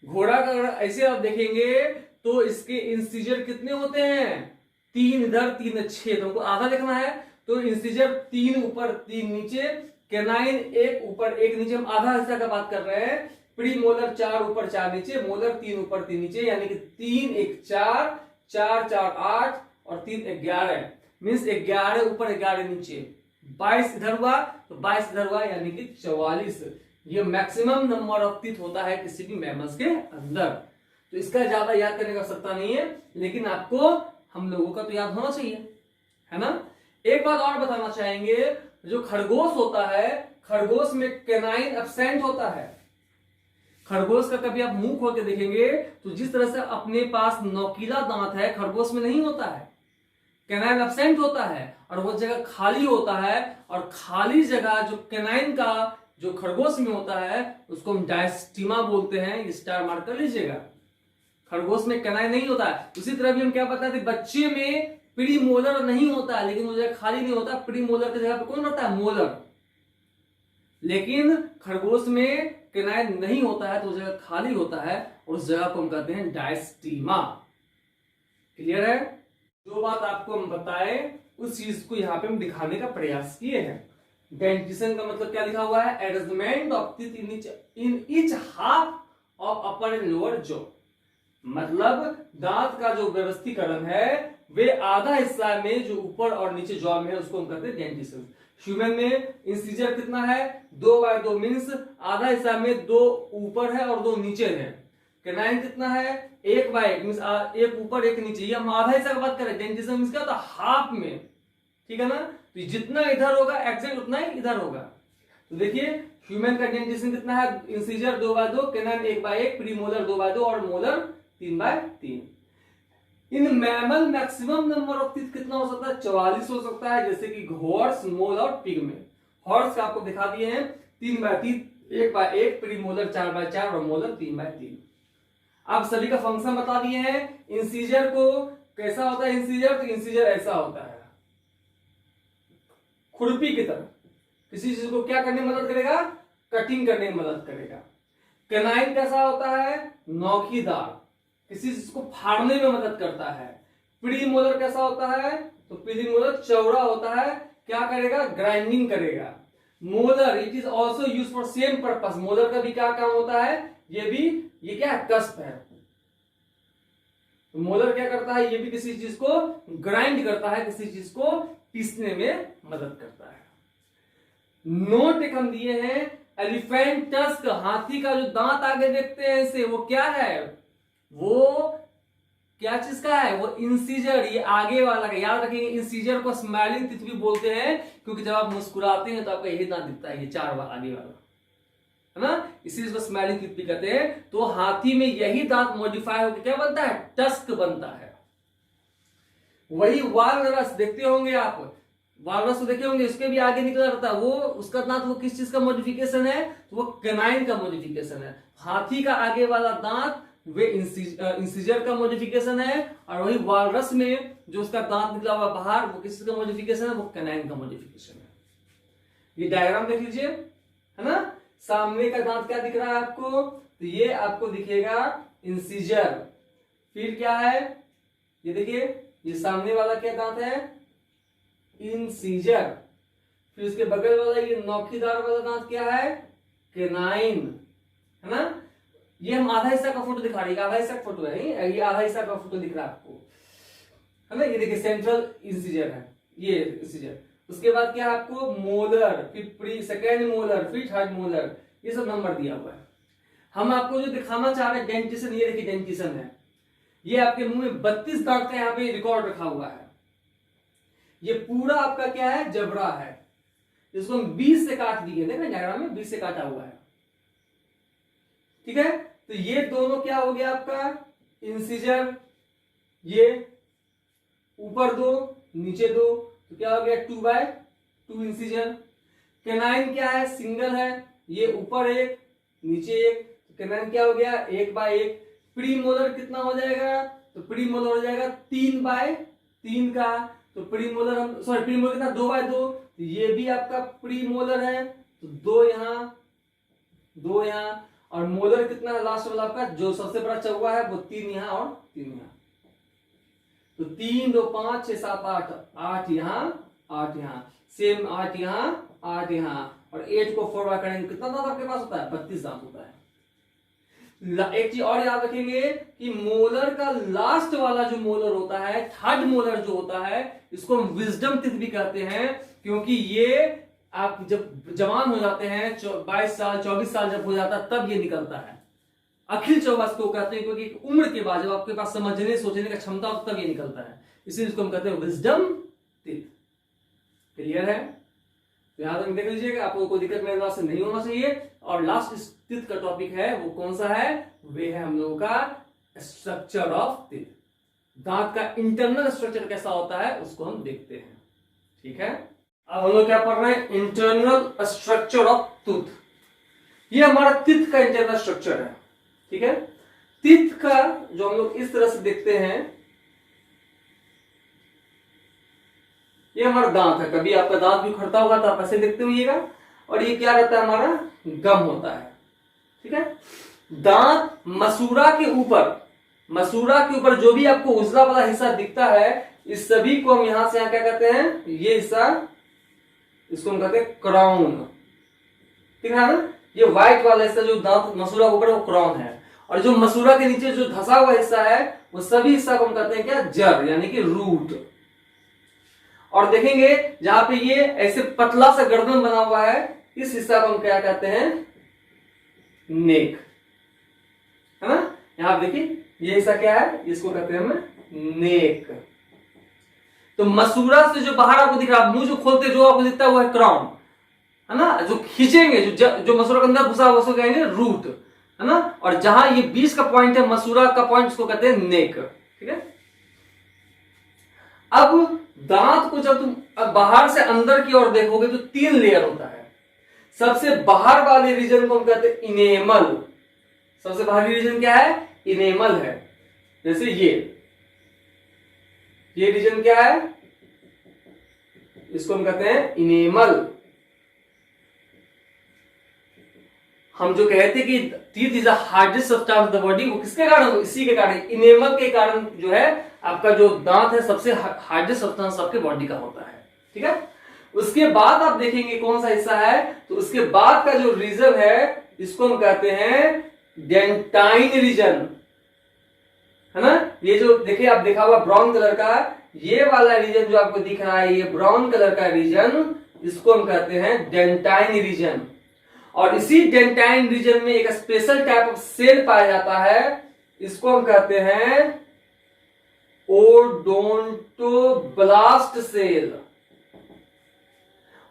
घोड़ा का अगर ऐसे आप देखेंगे तो इसके इंसीजर कितने होते हैं? 3 इधर 3 6, तो हमको आधा लिखना है तो इंसीजर 3 ऊपर 3 नीचे, कैनाइन 1 ऊपर 1 नीचे, हम आधा हिस्सा का बात कर रहे हैं। प्री मोलर 4 ऊपर 4 नीचे, मोलर 3 ऊपर 3 नीचे, यानी कि 3 1 4, 4 4 8 और 3 11, मीन्स 11 ऊपर 11 नीचे, 22 इधर हुआ तो 22 इधर हुआ, यानी कि 44। ये मैक्सिमम नंबर ऑफ टीथ होता है किसी भी मैमल्स के अंदर। तो इसका ज्यादा याद करने का आवश्यकता नहीं है, लेकिन आपको हम लोगों का तो याद होना चाहिए, है ना। एक बात और बताना चाहेंगे, जो खरगोश होता है, खरगोश में कैनाइन एब्सेंट होता है। खरगोश का कभी आप मुंह खोल के देखेंगे तो जिस तरह से अपने पास नोकीला दांत है, खरगोश में नहीं होता है, कैनाइन एब्सेंट होता है और वो जगह खाली होता है। और खाली जगह जो कैनाइन का जो खरगोश में होता है उसको हम डायस्टीमा बोलते हैं, स्टार मार्क कर लीजिएगा। खरगोश में कैनाइन नहीं होता है। उसी तरह भी हम क्या बताते, बच्चे में प्री मोलर नहीं होता है, लेकिन वो जगह खाली नहीं होता। प्री मोलर की जगह पे कौन रहता है? मोलर। लेकिन खरगोश में कैनाइन नहीं होता है तो उस जगह खाली होता है और उस जगह को हम कहते हैं डायस्टीमा। क्लियर है? जो बात आपको हम बताए उस चीज को यहां पे हम दिखाने का प्रयास किए हैं। डेंटिशन का मतलब क्या लिखा हुआ है? Arrangement of teeth in each half of upper and lower jaw. मतलब दांत का जो व्यवस्थीकरण है वे आधा हिस्सा में जो ऊपर और नीचे जॉ में है उसको हम कहते हैं डेंटिशन। ह्यूमन में इंसीजर कितना है? 2/2, मीन्स आधा हिस्सा में 2 ऊपर है और 2 नीचे है। कैनाइन कितना है? 1/1, मीन्स 1 ऊपर 1 नीचे। ये हम आधा हिस्सा की बात करें। डेंटिशन मीन्स क्या होता है? हाफ में, ठीक है ना। तो जितना इधर होगा एग्जैक्ट उतना ही इधर होगा। तो देखिए ह्यूमन का डेंटिशन कितना है? इंसीजर 2/2, कैनाइन 1/1, प्री मोलर 2/2 और molar 3/3। In mammal maximum number of teeth कितना हो सकता है? 44 हो सकता है, जैसे कि हॉर्स, मोल और पिग में। हॉर्स का आपको दिखा दिए हैं 3/3, 1/1, प्री मोलर 4/4 और मोलर 3/3। आप सभी का फंक्शन बता दिए हैं। इंसीजर को कैसा होता है? इंसीजर तो इंसीजर ऐसा होता है, खुरपी की तरह। किसी चीज को क्या करने में मदद करेगा? कटिंग करने में मदद करेगा। कैनाइन कैसा होता है? नोकीदार, किसी चीज को फाड़ने में मदद करता है। प्री मोलर कैसा होता है? तो प्री मोलर चौड़ा होता है, क्या करेगा? ग्राइंडिंग करेगा। Molar it is also use for same purpose. Molar का भी क्या काम होता है? ये क्या है? कस्प है। तो मोलर क्या करता है? ये भी किसी चीज को ग्राइंड करता है, किसी चीज को पीसने में मदद करता है। नोट एक हम दिए हैं, एलिफेंट टस्क, हाथी का जो दांत आगे देखते हैं इसे, वो क्या है? वो क्या चीज का है? वो इंसीजर, ये आगे वाला का। याद रखिए इंसीजर को स्माइलिंग टीथ भी बोलते हैं, क्योंकि जब आप मुस्कुराते हैं तो आपका यही दांत दिखता है, ये 4 आगे वाला, है ना, इसी को स्माइलिंग टीथ भी कहते हैं। तो हाथी में यही दांत मॉडिफाई होकर क्या बनता है? टस्क बनता है। वही वालरस देखते होंगे आप, वालरस को देखे होंगे, इसके भी आगे निकला रहता है, वो उसका दांत वो किस चीज का मॉडिफिकेशन है? तो वो कैनाइन का मॉडिफिकेशन है। हाथी का आगे वाला दांत वे इंसीजर का मॉडिफिकेशन है, और वही वालरस में जो उसका दांत निकला हुआ बाहर, वो किस चीज का मॉडिफिकेशन है? वो कैनाइन का मॉडिफिकेशन है। ये डायग्राम देख लीजिए, है ना। सामने का दांत क्या दिख रहा है आपको? तो ये आपको दिखेगा इंसीजर। फिर क्या है? ये देखिए, ये सामने वाला क्या दांत है? इंसीजर। फिर उसके बगल वाला ये नोकीदार वाला दांत क्या है? कैनाइन, है ना। ये हम आधा हिस्सा का फोटो दिखा रही है, आधा हिस्सा का फोटो है, ये आधा हिस्सा का फोटो दिख रहा है आपको, है ना। ये देखिए सेंट्रल इंसीजर है, ये इंसीजर। उसके बाद क्या है आपको? मोलर, फिर सेकेंड मोलर, फिर थर्ड मोलर, ये सब नंबर दिया हुआ है। हम आपको जो दिखाना चाह रहे हैं डेंटिशन, ये देखिए डेंटिशन है। ये आपके मुंह में 32 दांत का यहाँ पे रिकॉर्ड रखा हुआ है। ये पूरा आपका क्या है? जबड़ा है। इसको हम 20 से काट दिए, देखना डायग्राम में 20 से काटा हुआ है, ठीक है। तो ये दोनों क्या हो गया आपका? इंसीजर, ये ऊपर 2 नीचे 2, तो क्या हो गया 2/2 इंसिजन। कैनाइन क्या है, सिंगल है, ये ऊपर एक नीचे एक, तो कैनाइन क्या हो गया 1/1। प्रीमोलर कितना हो जाएगा, तो प्रीमोलर हो जाएगा 3/3 का, तो प्रीमोलर हम प्रीमोलर कितना 2/2, तो ये भी आपका प्रीमोलर है, तो 2 यहाँ और मोलर कितना है लास्ट वाला आपका जो सबसे बड़ा चौवा है वो 3 यहाँ और 3 यहाँ, तो 3 2 5 6 7 8, 8 यहाँ 8 यहाँ, सेम 8 यहाँ 8 यहाँ, और 8 को 4 बार करेंगे कितना दांत आपके पास होता है, 32 दांत होता है। एक चीज और याद रखेंगे कि मोलर का लास्ट वाला जो मोलर होता है, थर्ड मोलर जो होता है, इसको हम विजडम टीथ भी कहते हैं, क्योंकि ये आप जब जवान हो जाते हैं 22 साल 24 साल जब हो जाता है तब ये निकलता है। अखिल चौवास को कहते हैं, क्योंकि उम्र के बाद जब आपके पास समझने सोचने का क्षमता हो तब ये निकलता है, इसीलिए इसको हम कहते हैं विजडम टीथ। क्लियर है, तो यहां तक देख लीजिएगा, आपको कोई दिक्कत मेरे से नहीं होना चाहिए। और लास्ट टीथ का टॉपिक है वो कौन सा है, वे है हम लोगों का स्ट्रक्चर ऑफ टीथ। दांत का इंटरनल स्ट्रक्चर कैसा होता है उसको हम देखते हैं। ठीक है, अब हम लोग क्या पढ़ रहे हैं, इंटरनल स्ट्रक्चर ऑफ टूथ। ये हमारा टीथ का इंटरनल स्ट्रक्चर है। ठीक है, टीथ का जो हम लोग इस तरह से देखते हैं, ये हमारा दांत है। कभी आपका दांत भी उखड़ता होगा तो आप ऐसे देखते होइएगा, और ये क्या रहता है हमारा गम होता है। ठीक है, दांत मसूरा के ऊपर जो भी आपको उजला वाला हिस्सा दिखता है, इस सभी को हम यहां से यहां क्या कहते हैं, ये हिस्सा इसको हम कहते हैं क्राउन। ठीक है ना, ये व्हाइट वाला हिस्सा जो दांत मसूरा के ऊपर वो क्राउन है, और जो मसूरा के नीचे जो धसा हुआ हिस्सा है वो सभी हिस्सा को हम कहते हैं क्या, जड़ यानी कि रूट। और देखेंगे जहां पे ये ऐसे पतला सा गर्दन बना हुआ है, इस हिस्सा को हम क्या कहते हैं, नेक। है ना, यहां देखिए ये हिस्सा क्या है, इसको कहते हैं हम नेक। तो मसूरा से जो बाहर आपको दिख रहा है, मुंह जो खोलते जो आपको दिखता है वो है क्राउन, है ना। जो खींचेंगे जो मसूरा के अंदर घुसा हुआ उसको कहेंगे रूट, है ना। और जहां ये बीच का पॉइंट है, मसूरा का पॉइंट, उसको कहते हैं नेक। ठीक है, अब दांत को जब तुम बाहर से अंदर की ओर देखोगे तो 3 लेयर होता है। सबसे बाहर वाले रीजन को हम कहते हैं इनेमल। सबसे बाहरी रीजन क्या है, इनेमल है। जैसे ये रीजन क्या है, इसको हम कहते हैं इनेमल। हम जो कहते हैं कि teeth is the hardest substance of the body, वो किसके कारण, इसी के कारण, इनेमल के कारण जो है आपका जो दांत है सबसे हार्डेस्ट सब्सटेंस आपके बॉडी का होता है। ठीक है, उसके बाद आप देखेंगे कौन सा हिस्सा है, तो उसके बाद का जो रीजन है इसको हम कहते हैं डेंटाइन रीजन, है ना। ये जो देखिए आप देखा हुआ ब्राउन कलर का, ये वाला रीजन जो आपको दिख रहा है, ये ब्राउन कलर का रीजन, इसको हम कहते हैं डेंटाइन रीजन। और इसी डेंटाइन रीजन में एक स्पेशल टाइप ऑफ सेल पाया जाता है, इसको हम कहते हैं ओडोंटोब्लास्ट सेल।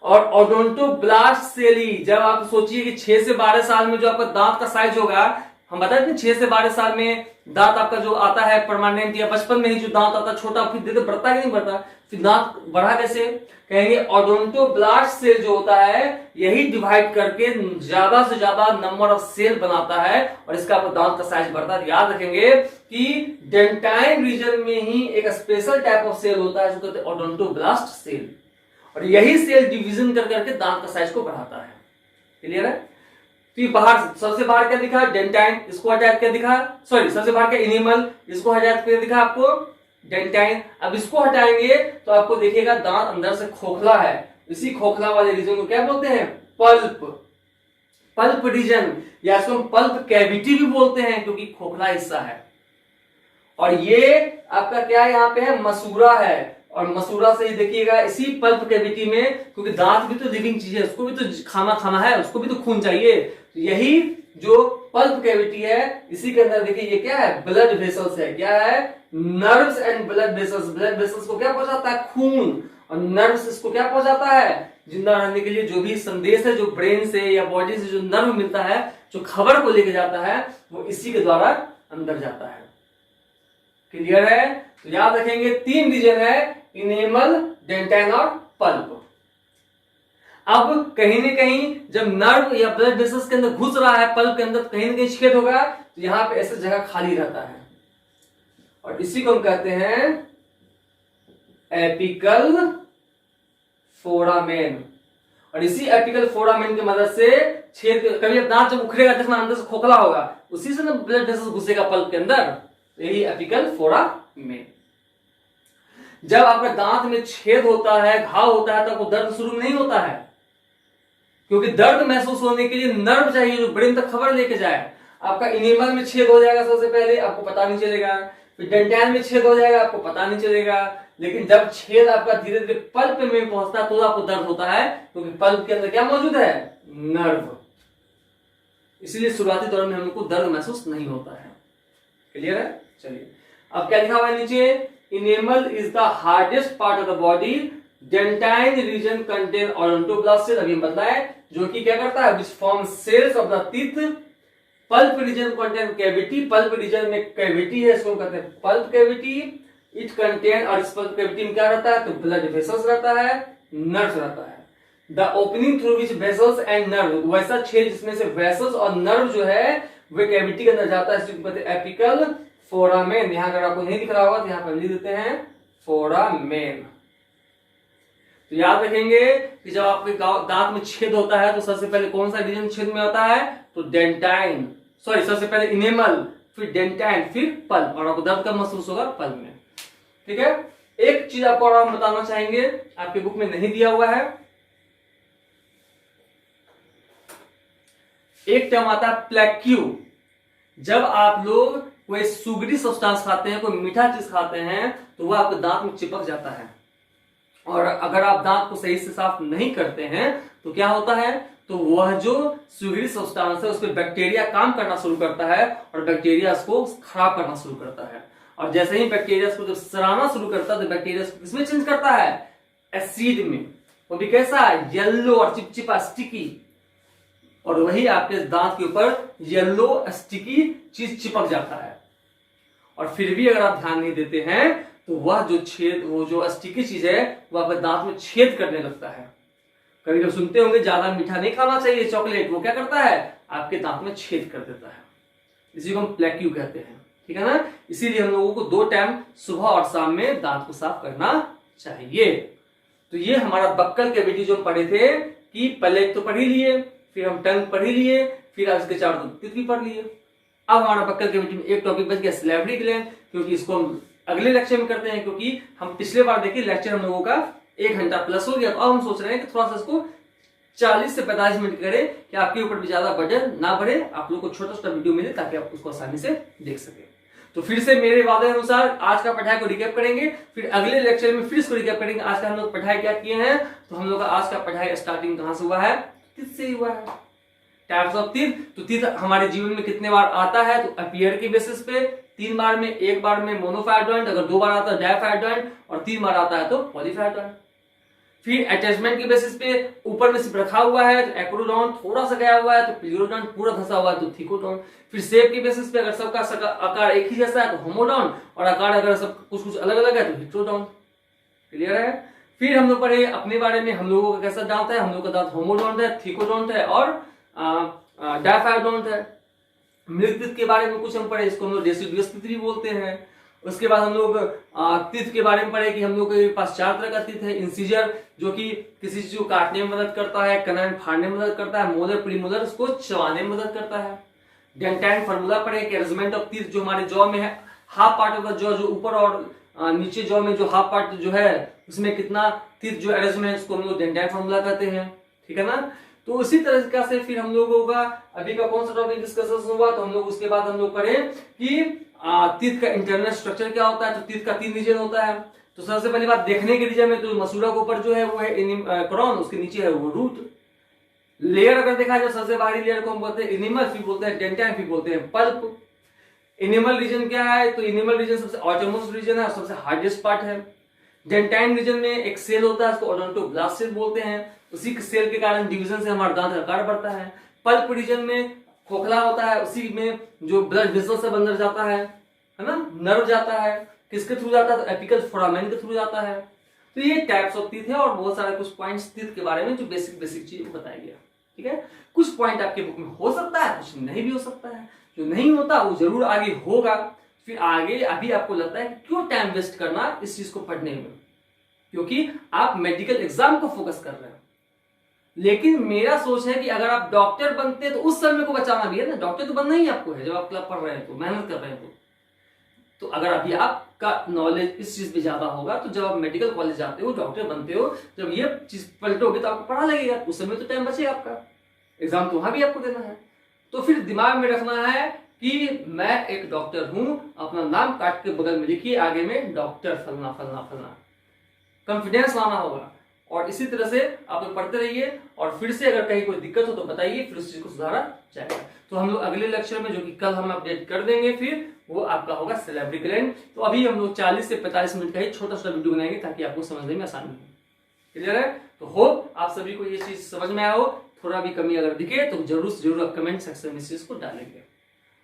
और ओडोंटोब्लास्ट सेल ही, जब आप सोचिए कि 6 से 12 साल में जो आपका दांत का साइज होगा, हम बताते हैं 6 से 12 साल में दांत आपका जो आता है परमानेंट, या बचपन में ही जो दांत आता है छोटा, फिर धीरे धीरे बढ़ता है कि नहीं बढ़ता, फिर दांत बढ़ा कैसे, कहेंगे ओडोंटोब्लास्ट सेल जो होता है यही डिवाइड करके ज्यादा से ज्यादा नंबर ऑफ सेल बनाता है, और इसका आपको दांत का साइज बढ़ता है। याद रखेंगे कि डेंटाइन रीजन में ही एक स्पेशल टाइप ऑफ सेल होता है जो कहते हैं ओडोंटोब्लास्ट सेल, और यही सेल डिवीजन कर करके दांत का साइज को बढ़ाता है। क्लियर है, तो बाहर सबसे बाहर क्या दिखा, डेंटाइन, इसको हटाया क्या दिखा, सॉरी सबसे बाहर क्या इनेमल, इसको हटाया क्या दिखा आपको, डेंटाइन। अब इसको हटाएंगे तो आपको देखिएगा दांत अंदर से खोखला है, इसी खोखला वाले रीजन को क्या बोलते हैं, पल्प रीजन, या इसको हम पल्प कैविटी भी बोलते हैं क्योंकि खोखला हिस्सा है। और ये आपका क्या यहाँ पे है, मसूरा है, और मसूरा से ही देखिएगा इसी पल्प कैविटी में, क्योंकि दांत भी तो लिविंग चीज है, उसको भी तो खाना है, उसको भी तो खून चाहिए, तो यही जो पल्प कैविटी है इसी के अंदर देखिए ये क्या है, ब्लड वेसल्स है। क्या है, nerves and blood vessels. Blood vessels को क्या पहुंचाता है, खून, और नर्व्स इसको क्या पहुंचाता है, जिंदा रहने के लिए जो भी संदेश है जो ब्रेन से या बॉडी से जो नर्व मिलता है, जो खबर को लेके जाता है, वो इसी के द्वारा अंदर जाता है। क्लियर है, तो याद रखेंगे 3 रीजन है, इनेमल, डेंटाइन और पल्प। अब कहीं ना कहीं जब नर्व या ब्लड वेसल्स के अंदर घुस रहा है, पल्प के अंदर कहीं ना कहीं छेद होगा, तो यहां पे ऐसा जगह खाली रहता है और इसी को हम कहते हैं एपिकल फोरामेन। और इसी एपिकल फोरामेन की मदद से छेद, कभी दांत जब उखड़ेगा देखना अंदर से खोखला होगा, उसी से ना ब्लड वेसल्स घुसेगा पल्प के अंदर, यही एपिकल फोरामेन। जब आपके दांत में छेद होता है, घाव होता है, तो आपको दर्द शुरू नहीं होता है, क्योंकि दर्द महसूस होने के लिए नर्व चाहिए जो ब्रेन तक खबर लेके जाए। आपका इनेमल में छेद हो जाएगा सबसे पहले, आपको पता नहीं चलेगा, फिर डेंटाइन में छेद हो जाएगा, आपको पता नहीं चलेगा, लेकिन जब छेद आपका धीरे धीरे पल्प में पहुंचता है तो आपको दर्द होता है, क्योंकि पल्प के अंदर क्या मौजूद है, नर्व। इसलिए शुरुआती दौर में हमको दर्द महसूस नहीं होता है। क्लियर है? चलिए अब क्या लिखा हुआ है नीचे, enamel is the hardest part of the body, dentine region contain odontoblast cell, अभी हम बताए, जो कि क्या करता है, which form cells of the teeth. Pulp region contain cavity, pulp region में कैविटी है, इसको कहते हैं पल्प कैविटी। इट कंटेन, और इस पल्प कैविटी में क्या रहता है, तो ब्लड वेसल्स रहता है, नर्व्स रहता है। The opening through which vessels and nerve, वैसा छेद जिसमें से वेसल्स और नर्व जो है वे कैविटी के अंदर जाता है, इसको कहते हैं एपिकल फोरामेन। यहां अगर आपको नहीं दिख रहा होगा तो यहां पर लिख देते हैं फोरामेन। तो याद रखेंगे कि जब आपके दांत में छेद होता है तो सबसे पहले कौन सा रीजन छेद में होता है, तो डेंटाइन, सॉरी सबसे पहले इनेमल, फिर डेंटाइन, फिर पल्प, और आपको दर्द कब महसूस होगा, पल्प में। ठीक है, एक चीज आपको और हम बताना चाहेंगे, आपके बुक में नहीं दिया हुआ है, एक टर्म आता है प्लेक्यू। जब आप लोग कोई सुगरी सब्सटेंस खाते हैं, कोई मीठा चीज खाते हैं, तो वह आपके दांत में चिपक जाता है, और अगर आप दांत को सही से साफ नहीं करते हैं तो क्या होता है, तो वह जो सुगरी सब्सटेंस है उस पर बैक्टीरिया काम करना शुरू करता है, और बैक्टीरिया उसको खराब करना शुरू करता है। और जैसे ही बैक्टीरिया उसको जब सड़ाना शुरू करता है तो बैक्टीरिया उसको किसमें चेंज करता है, एसिड में, वो भी कैसा, येलो और चिपचिपा स्टिकी, और वही आपके दांत के ऊपर येलो स्टिकी चीज चिपक जाता है। और फिर भी अगर आप ध्यान नहीं देते हैं तो वह जो छेद, वो जो स्टिकी चीज है वो आपके दांत में छेद करने लगता है। कभी कभी सुनते होंगे ज्यादा मीठा नहीं खाना चाहिए, चॉकलेट, वो क्या करता है, आपके दांत में छेद कर देता है, इसी को हम प्लेक्यू कहते हैं। ठीक है ना, इसीलिए हम लोगों को 2 टाइम सुबह और शाम में दांत को साफ करना चाहिए। तो ये हमारा बक्कल कैविटी जो हम पढ़े थे, कि पहले तो पढ़ ही लिए, फिर हम टंग पढ़ ही लिए, फिर आज के 4 टीथ भी पढ़ लिए। अब हमारा बक्कल कैविटी में एक टॉपिक बच गया, सैलिवरी ग्लैंड, क्योंकि इसको हम अगले लेक्चर में करते हैं, क्योंकि हम पिछले बार देखिए लेक्चर हम लोगों का 1 घंटा प्लस हो गया, तो अब हम सोच रहे हैं कि थोड़ा सा इसको 40 से 45 मिनट करें, कि आपके ऊपर भी ज्यादा बर्डन ना बढ़े, आप लोग को छोटा छोटा वीडियो मिले ताकि आप उसको आसानी से देख सके। तो फिर से मेरे वादे अनुसार आज का पढ़ाई को रिकैप करेंगे, फिर अगले लेक्चर में फिर इसको रिकैप करेंगे। आज का हम लोग पढ़ाई क्या किए हैं, तो हम लोग का आज का पढ़ाई स्टार्टिंग कहां से हुआ है, किससे हुआ है, टाइप्स ऑफ टीथ। तो टीथ हमारे जीवन में कितने बार आता है, तो अपीयर की बेसिस पे 3 बार में, 1 बार में मोनोफायर जॉइंट, अगर 2 बार आता है डायफायर जॉइंट, और 3 बार आता है तो पॉलीफायर जॉइंट। फिर अटैचमेंट की बेसिस पे ऊपर में सिर्फ रखा हुआ है तो एक्रोडोन, थोड़ा सा गया हुआ है तो प्यूरोडोन, पूरा धसा हुआ है तो थिकोडोन। फिर शेप की बेसिस पे अगर सबका आकार एक ही जैसा है तो होमोडोन, और आकार अगर सब कुछ कुछ अलग अलग है तो हेट्रोडोन। क्लियर है? फिर हम लोग पढ़े अपने बारे में, हम लोगों का कैसा दांत है, हम लोग का दांत होमोडोंट है, थिकोडोंट है और डायफायडोंट है। मिल्क टीथ के बारे में कुछ हम पढ़े, इसको हम लोग डेसिडुअस टीथ भी बोलते हैं। उसके बाद हम लोग टीथ के बारे में पढ़े कि हम लोग के पास 4 तरह का टीथ है। इंसीजर जो कि किसी चीज को काटने में मदद करता है, कनाइन फाड़ने में मदद करता है, मोलर प्रीमोलर उसको चबाने में मदद करता है। डेंटाइन फार्मूला पढ़े कि अरेंजमेंट ऑफ टीथ जो हमारे जॉ में है, half part of the jaw जो ऊपर और नीचे जॉ में जो हाफ पार्ट जो है उसमें कितना टीथ जो अरेंजमेंट, उसको हम लोग डेंटाइन फार्मूला कहते हैं। ठीक है ना? तो उसी तरह से फिर हम लोगों का अभी का कौन सा टॉपिक डिस्कशन हुआ, तो हम लोग उसके बाद हम लोग पढ़े कि टीथ का इंटरनल स्ट्रक्चर क्या होता है। तो टीथ का 3 रीजन होता है। तो सबसे पहली बात देखने के रीजन में, तो मसूड़ा के ऊपर जो है वो है क्रॉन, उसके नीचे है वो रूट। लेयर अगर देखा जाए सबसे बाहरी लेयर को हम बोलते हैं इनिमल, फिर बोलते हैं डेंटाइन, फिर बोलते हैं पल्प। इनिमल रीजन क्या है, तो इनिमल रीजन सबसे ऑटोमोस्ट रीजन है और सबसे हार्डेस्ट पार्ट है। डेंटाइन रीजन में एक सेल होता है, उसको ओडोंटोब्लास्ट सेल बोलते हैं। उसी सेल के कारण डिवीजन से हमारा दांत का आकार बढ़ता है। पल्प रीजन में खोखला होता है, उसी में जो ब्लड वेसल सब अंदर जाता है ना, नर्व जाता है, किसके थ्रू जाता है, तो एपिकल फोरामेन के थ्रू जाता है। तो ये टाइप्स ऑफ टीथ है और बहुत सारे कुछ पॉइंट्स टीथ के बारे में जो बेसिक बेसिक चीज बताया गया। ठीक है, कुछ पॉइंट आपके बुक में हो सकता है, कुछ नहीं भी हो सकता है। जो नहीं होता वो जरूर आगे होगा। फिर आगे अभी आपको लगता है कि क्यों टाइम वेस्ट करना इस चीज को पढ़ने में, क्योंकि आप मेडिकल एग्जाम को फोकस कर रहे हैं। लेकिन मेरा सोच है कि अगर आप डॉक्टर बनते तो उस समय को बचाना भी है ना। डॉक्टर तो बनना ही आपको है जब आप क्लब पढ़ रहे हैं, तो मेहनत कर रहे हैं। तो अगर अभी आपका नॉलेज इस चीज पे ज्यादा होगा तो जब आप मेडिकल कॉलेज जाते हो, डॉक्टर बनते हो, जब ये चीज पलटोगे तो आपको पढ़ा लगेगा, उस समय तो टाइम बचेगा आपका, एग्जाम तो वहां भी आपको देना है। तो फिर दिमाग में रखना है कि मैं एक डॉक्टर हूं, अपना नाम काट के बगल में लिखिए आगे में डॉक्टर फलना फलना फलना। कॉन्फिडेंस लाना होगा और इसी तरह से आप लोग पढ़ते रहिए और फिर से अगर कहीं कोई दिक्कत हो तो बताइए, फिर उस चीज को सुधारा जाएगा। तो हम लोग अगले लेक्चर में, जो कि कल हम अपडेट कर देंगे, फिर वो आपका होगा सिलेबरी ग्लैंड। तो अभी हम लोग 40 से 45 मिनट का ही छोटा सा वीडियो बनाएंगे ताकि आपको समझने में आसानी हो। क्लियर है? तो होप आप सभी को ये चीज समझ में आया हो। थोड़ा भी कमी अगर दिखे तो जरूर से जरूर आप कमेंट सेक्शन में इस चीज को डालेंगे।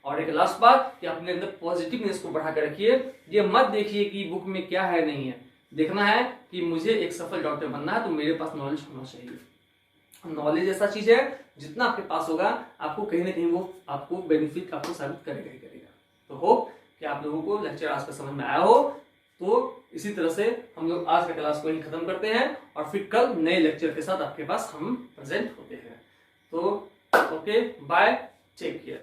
और एक लास्ट बात कि अपने अंदर पॉजिटिवनेस को बढ़ा कर रखिए। ये मत देखिए कि बुक में क्या है नहीं है, देखना है कि मुझे एक सफल डॉक्टर बनना है तो मेरे पास नॉलेज होना चाहिए। नॉलेज ऐसा चीज है जितना आपके पास होगा आपको कहीं ना कहीं वो आपको बेनिफिट आपको साबित करेगा ही करेगा। तो होप कि आप लोगों को लेक्चर आज का समझ में आया हो। तो इसी तरह से हम लोग आज का क्लास को ही खत्म करते हैं और फिर कल नए लेक्चर के साथ आपके पास हम प्रेजेंट होते हैं। तो ओके, बाय, टेक केयर।